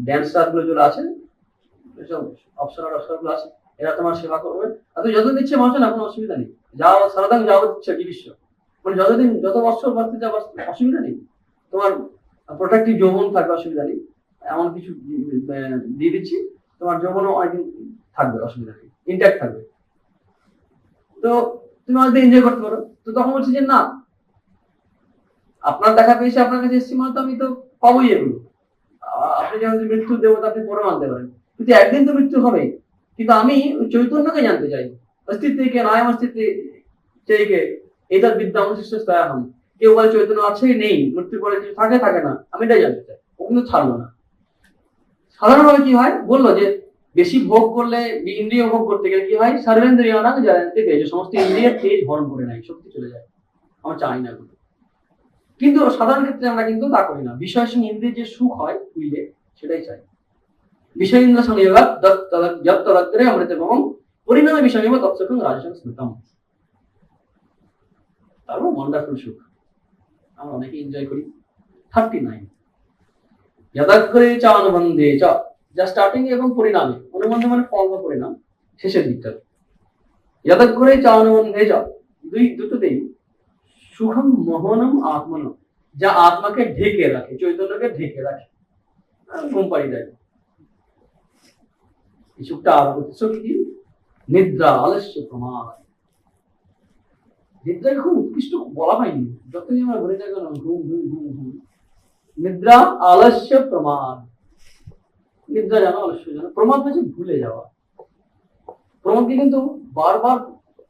ড্যান্সার গুলো যেগুলো আছে, এসব অপসরা গুলো আছে, এরা তোমার সেবা করবে। আর তুমি যতদিন ইচ্ছে বাঁচো না, কোনো অসুবিধা নেই, যাও সারাদিন যাও ইচ্ছে জীবিষ্য, মানে যতদিন যত বছর বাঁচতে যা অসুবিধা নেই, তোমার প্রোটেক্টিভ যৌবন থাকবে, অসুবিধা নেই। এমন কিছু দিয়ে দিচ্ছি, তোমার যৌবনও অনেকদিন থাকবে, অসুবিধা নেই, ইনট্যাক্ট থাকবে। তো তুমি অনেকদিন এনজয় করতে পারো। তো তখন বলছি যে না, আপনার দেখা পেয়েছে, আপনার কাছে এসছি মানে তো আমি তো পাবোই এগুলো। আপনি যখন মৃত্যুর দেবতা, আপনি পরে মানতে পারেন, কিন্তু একদিন তো মৃত্যু হবে। কিন্তু আমি চৈতন্যকে জানতে চাই, অস্তিত্বকে নয় অস্তিত্ব চাইকে, এটা বিদ্যা অনুশিষ্ট স্তয়া হন। কেউ বলে চৈতন্য আছে নেই, মৃত্যুর পরে কিছু থাকে থাকে না, আমি এটাই জানতে চাই। ও কিন্তু ছাড়লো না। সাধারণভাবে কি হয় বললো যে বেশি ভোগ করলে, ইন্দ্রিয় ভোগ করতে গেলে কি হয়, সর্বেন্দ্রিয় না জানতে পেয়ে যে সমস্ত ইন্দ্রিয়ের তেজ হরণ করে নেয়, শক্তি চলে যায়, আমার চাই না। কিন্তু সাধারণ ক্ষেত্রে আমরা কিন্তু তা করি না, বিষয়ের সঙ্গে ইন্দ্রিয়ের যে সুখ হয় বুঝলে, সেটাই চাই। বিষয় ইন্দ্র সংযোগ যত্তদগ্রে অমৃত এবং পরিণামে বিষয় নিব তৎসুখং রাজসং স্মৃতম। তারপর ওয়ান্ডারফুল সুখ আমরা অনেকে এনজয় করি। 39 যদাগ্রে চ অনুবন্ধে চ, যা স্টার্টিং এবং পরিণামে, অনুবন্ধ মানে ফল বা পরিণাম, শেষের দিকটা। যদাগ্রে চ অনুবন্ধে চ, দুটোতেই সুখম মোহনম আত্মনম, যা আত্মাকে ঢেকে রাখে, চৈতন্যকে ঢেকে রাখে, ঘুম পাড়িয়ে দেয়। এই সুখটা আর উৎস কি? নিদ্রা, আলস্য, প্রমাদ। নিদ্রাকে খুব উৎকৃষ্ট বলা হয়নি, যতই আমরা ঘুরে যাই ঘুম ঘুম ঘুম ঘুম, নিদ্রা আলস্য প্রমাদ। নিদ্রা জানো, আলস্য জানো, প্রমাদ হচ্ছে ভুলে যাওয়া। প্রমাদকে কিন্তু বারবার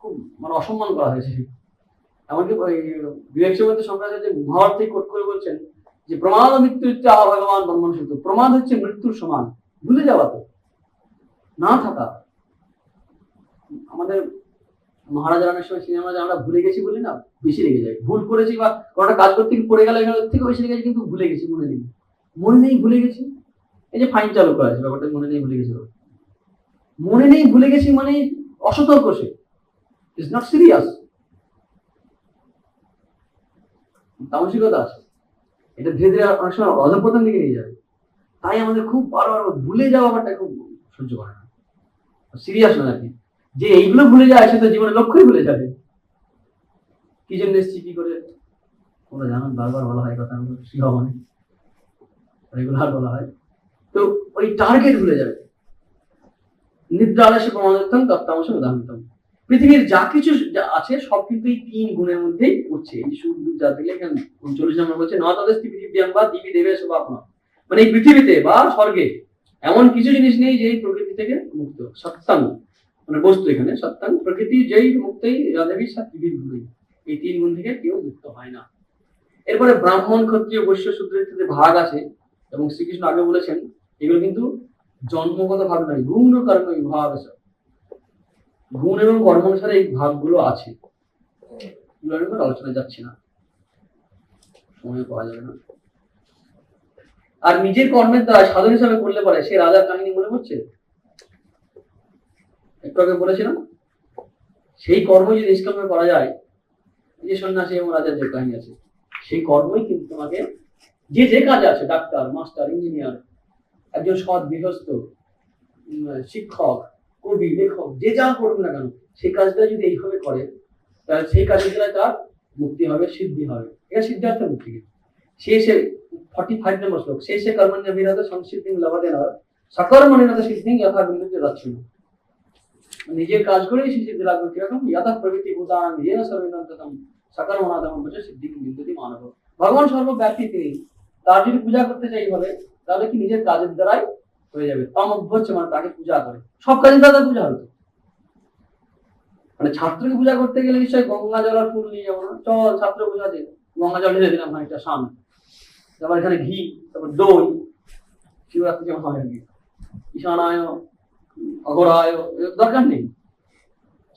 খুব মানে অসম্মান করা হয়েছে। এমনকি বিবেক চক্রবর্তী শঙ্করাচার্য মহাভারত থেকে কোট করে বলছেন যে প্রমাদ মৃত্যু ভগবান ব্রহ্মণ সূত্র, প্রমাদ হচ্ছে মৃত্যুর সমান। ভুলে যাওয়া, তো না থাকা। আমাদের মহারাজা রানের সময় সিনেমা আমরা ভুলে গেছি বলি না, বেশি লেগে যায়। ভুল করেছি বা কোনোটা কাজ করতে গিয়ে পড়ে গেলে এর থেকে বেশি লেগে গেছে, কিন্তু ভুলে গেছি, মনে নেই। মনে নেই, ভুলে গেছি। এই যে ফাইন চালু করা আছে, ব্যাপারটা মনে নেই, ভুলে গেছি। মনে নেই, ভুলে গেছি মানে অসতর্ক, সে ইজ নট সিরিয়াস, তামসিকতা আছে। এটা ধীরে ধীরে অনেক সময় অধঃপতন দিকে নিয়ে যাবে। তাই আমাদের খুব বারবার ভুলে যাওয়া ব্যাপারটা খুব সহ্য করে না, সিরিয়াস না আর কি। যে এইগুলো ভুলে যায় সে তো জীবনের লক্ষ্যই ভুলে যাবে। কি জন্য এসছি, কি করে, তোমরা জানো, বারবার বলা হয় কথা, শিরোমণি রেগুলার বলা হয়। তো ওই টার্গেট ভুলে যাবে। নিদ্রা আলস্য প্রমাদত্তম তত্ত্বাংশ উদাহরণ। পৃথিবীর যা কিছু আছে সব কিন্তু এই 3 গুণের মধ্যেই পড়ছে। এই সুখ যা দিলে এখানে 39 নম্বর বলছে, ন তাদেস্তি পৃথিবীয়াং বা দিবি দেবে স্বপ্ন। মানে এই পৃথিবীতে বা স্বর্গে এমন কিছু জিনিস নেই যে এই প্রকৃতি থেকে মুক্ত। সত্যাং মানে বস্তু, এখানে সত্যাং প্রকৃতি যেই মুক্তই যাদেবী সাত্বিক গুণই, এই 3 গুণ থেকে কেউ মুক্ত হয় না। এরপরে ব্রাহ্মণ, ক্ষত্রিয়, বৈশ্য, শূদ্রের ক্ষেত্রে ভাগ আছে, এবং শ্রীকৃষ্ণ আগে বলেছেন এগুলো কিন্তু জন্মগত ভাগ নয়, গুণ ও কর্ম বিভাগ আছে। গুণ এবং কর্ম অনুসারে এই ভাগগুলো আছে। আলোচনা যাচ্ছে না, সময় পাওয়া যাবে না। আর নিজের কর্মের দ্বারা সাধন হিসাবে করলে পরে সে রাজার কাহিনী মনে পড়ছে, একটু আগে বলেছিলাম। সেই কর্ম যদি নিষ্কামে করা যায়, যে সন্ন্যাসী এবং রাজার যে কাহিনী আছে, সেই কর্মই কিন্তু তোমাকে যে যে কাজে আছে, ডাক্তার, মাস্টার, ইঞ্জিনিয়ার, একজন সৎ গৃহস্থ, শিক্ষক, কবি, লেখক, যে যা করুন না কেন, সেই কাজটা যদি এইভাবে করে, তাহলে সেই কাজের দ্বারা তার মুক্তি হবে, সিদ্ধি হবে। এটা সিদ্ধার্থ মুক্তি। শেষে 45 নম্বর শ্লোক, শেষে কর্মণ্য বিরত সংসিদ্ধি লভতে নর সকর্মণ্যত সিদ্ধি যথা বিন্দুতে যাচ্ছিল। নিজের কাজ করেই সে সিদ্ধি লাভ করতে, কিরকম যথা প্রভৃতি ভূতানাং যেন সর্বতম সকর্মণাতম বলে সিদ্ধি বিন্দুতি মানব। ভগবান সর্বব্যাপী তিনি, তার যদি পূজা করতে চাই হবে, তাহলে কি নিজের কাজের দ্বারাই হয়ে যাবে। তম অভ্যর্চ মানে তাকে পূজা করে, সব কাজের দ্বারা পূজা হতো। মানে ছাত্রকে পূজা করতে গেলে নিশ্চয়ই গঙ্গা জল আর ফুল নিয়ে যাবো না, চল ছাত্র পূজা দিয়ে গঙ্গা জল ঢেলে দিলাম খানিকটা সামনে, তারপর এখানে ঘি, তারপর দই, শিবরাত্রি যেমন হয় আর কি, ঈশানায় অঘরায়, দরকার নেই।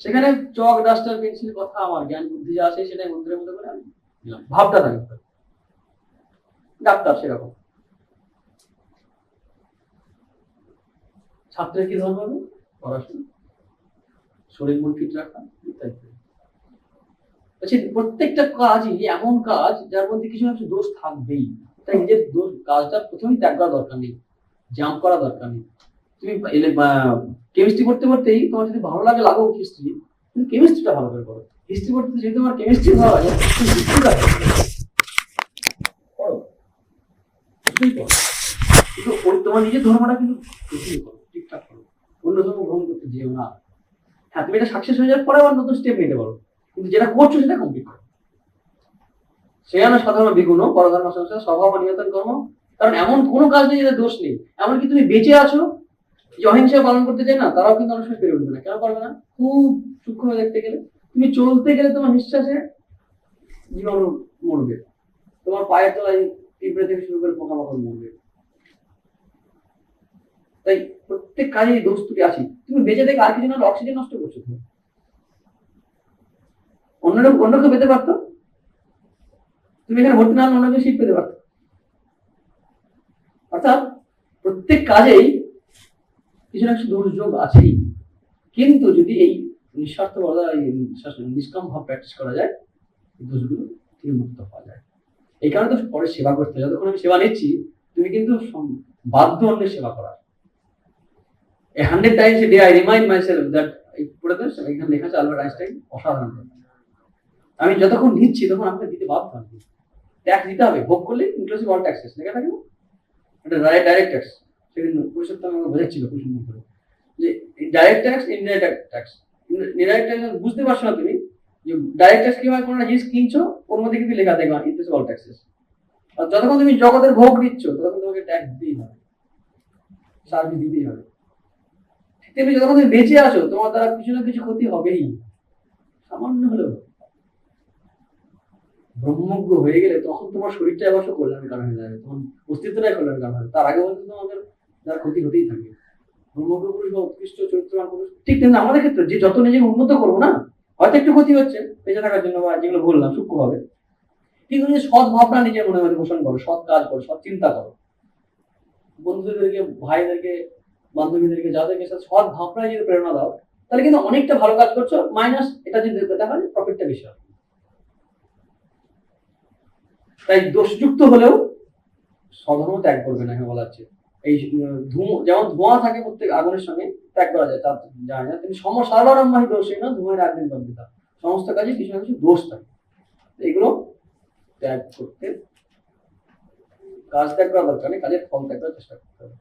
সেখানে চক, ডাস্টার, পেন্সিল, কথা আমার জ্ঞান বুদ্ধি যা আছে সেটাই মন্দিরের মধ্যে করে আমি ভাবটা থাকবে। ডাক্তার সেরকম, ছাত্রের কি ধর্ম হবে? পড়াশোনা, শরীর মন ফিট রাখা ইত্যাদি। প্রত্যেকটা কাজই এমন কাজ যার মধ্যে কিছু না কিছু দোষ থাকবেই। তাই নিজের দোষ কাজটা প্রথমেই ত্যাগ করা দরকার নেই, জাম্প করা দরকার নেই। তুমি কেমিস্ট্রি পড়তে পড়তেই তোমার যদি ভালো লাগে লাগুক হিস্ট্রি, তুমি কেমিস্ট্রিটা ভালো করে করো। হিস্ট্রি পড়তে যদি তোমার কেমিস্ট্রি ভালো লাগে, তুমি হিস্ট্রিটা পড়ো, কিন্তু ওই তোমার নিজের ধর্মটা কিন্তু ঠিকঠাক করো, অন্য ধর্ম গ্রহণ করতে যেও না। হ্যাঁ, তুমি এটা সাকসেস হয়ে যাওয়ার পরে আবার নতুন স্টেপ নিতে পারো, কিন্তু যেটা করছো সেটা কমপ্লিট করো। সেখানে সাধারণ বিগুণ পরধর্ম সংসার স্বভাব নিয়ন্ত্রণ কর্ম। কারণ এমন কোনো কাজ নেই যেটা দোষ নেই। এমনকি তুমি বেঁচে আছো, যে অহিংসা পালন করতে চাই না, তারাও কিন্তু অনেক সময় পেরে উঠবে না। কেন পারবে না? খুব সূক্ষ্ম দেখতে গেলে, তুমি চলতে গেলে তোমার নিঃশ্বাসে জীবাণু মরবে, তোমার পায়ের তলায় পিঁপড়ে থেকে শুরু করে পোকামাকড় মরবে। তাই প্রত্যেক কাজে দোষ ত্রুটি আছে। তুমি বেঁচে থেকে আর কিছু না অক্সিজেন নষ্ট করছো, তুমি অন্য কেউ পেতে পারতো, তুমি এখানে ভর্তি না হলে অন্য কেউ শীত পেতে পারতো। অর্থাৎ প্রত্যেক কাজেই কিছু না কিছু দুর্যোগ আছেই, কিন্তু যদি এই নিঃস্বার্থবতা, নিষ্কাম ভাব প্র্যাকটিস করা যায়, দোষগুলো থেকে মুক্ত পাওয়া যায়। এই কারণে তো পরে সেবা করতে হয়। যতক্ষণ আমি সেবা নিচ্ছি, তুমি কিন্তু বাধ্য অন্যের সেবা করার। 100 times a day I remind myself that, এখানে লেখা আছে আলবার্ট আইনস্টাইন, অসাধারণ। আমি যতক্ষণ নিচ্ছি তখন আমাকে দিতে বাধ্য, ট্যাক্স দিতে হবে, ভোগ করলে ইনক্লুসিভ অল ট্যাক্সেস লেখা থাকে না, এটা ডাইরেক্ট ট্যাক্স। সেদিন পুরুষোত্তম আমাকে বোঝাচ্ছিল খুব সুন্দর করে, যে direct tax, indirect tax. Indirect tax বুঝতে পারছো না তুমি, যে ডাইরেক্ট ট্যাক্স কি হয়, কোনো জিনিস কিনছো, ওর মধ্যে কিন্তু লেখা থাকে ইনক্লুসিভ অল ট্যাক্সেস। আর যতক্ষণ তুমি জগতের ভোগ নিচ্ছ ততক্ষণ তোমাকে ট্যাক্স দিতেই হবে, সার্ভিস দিতেই হবে। ঠিক তেমনি যতক্ষণ তুমি বেঁচে আছো তোমার দ্বারা কিছু না কিছু ক্ষতি হবেই, সামান্য হলেও। ব্রহ্মজ্ঞ হয়ে গেলে তখন তোমার শরীরটা অবশ্য কল্যাণের কারণ হয়ে যাবে, তখন অস্তিত্বটাই কল্যাণের কারণ হবে। তার আগে পর্যন্ত তোমাদের যার ক্ষতি হতেই থাকে। ব্রহ্মজ্ঞ পুরুষ বা উৎকৃষ্ট চরিত্রবান পুরুষ, ঠিক তেমনি আমাদের ক্ষেত্রে যে যত নিজেকে উন্নত করবো না, হয়তো একটু ক্ষতি হচ্ছে বেঁচে থাকার জন্য বা যেগুলো বললাম সূক্ষ্ম হবে, কিন্তু যে সৎ ভাবনা নিজের মনে মধ্যে পোষণ করো, সৎ কাজ করো, সৎ চিন্তা করো, বন্ধুদেরকে, ভাইদেরকে, বান্ধবীদেরকে, যাদেরকে সাথে সৎ ভাবনায় যদি প্রেরণা দাও, তাহলে কিন্তু অনেকটা ভালো কাজ করছো। মাইনাস এটা যদি দেখা হয় প্রফিটটা বেশি হবে। তাই দোষযুক্ত হলেও স্বধর্ম ত্যাগ করবে না, বলা হচ্ছে। এই যেমন ধোঁয়া থাকে প্রত্যেক আগুনের সঙ্গে, ত্যাগ করা যায়, তা যায় না। তিনি সাধারণমাহি দোষী না ধোঁয়ার একদিন গম্ভীরতা, সমস্ত কাজে কিছু না কিছু দোষ থাকে, এগুলো ত্যাগ করতে, কাজ ত্যাগ করা দরকার নেই, কাজের ফল ত্যাগ করার চেষ্টা করতে হবে।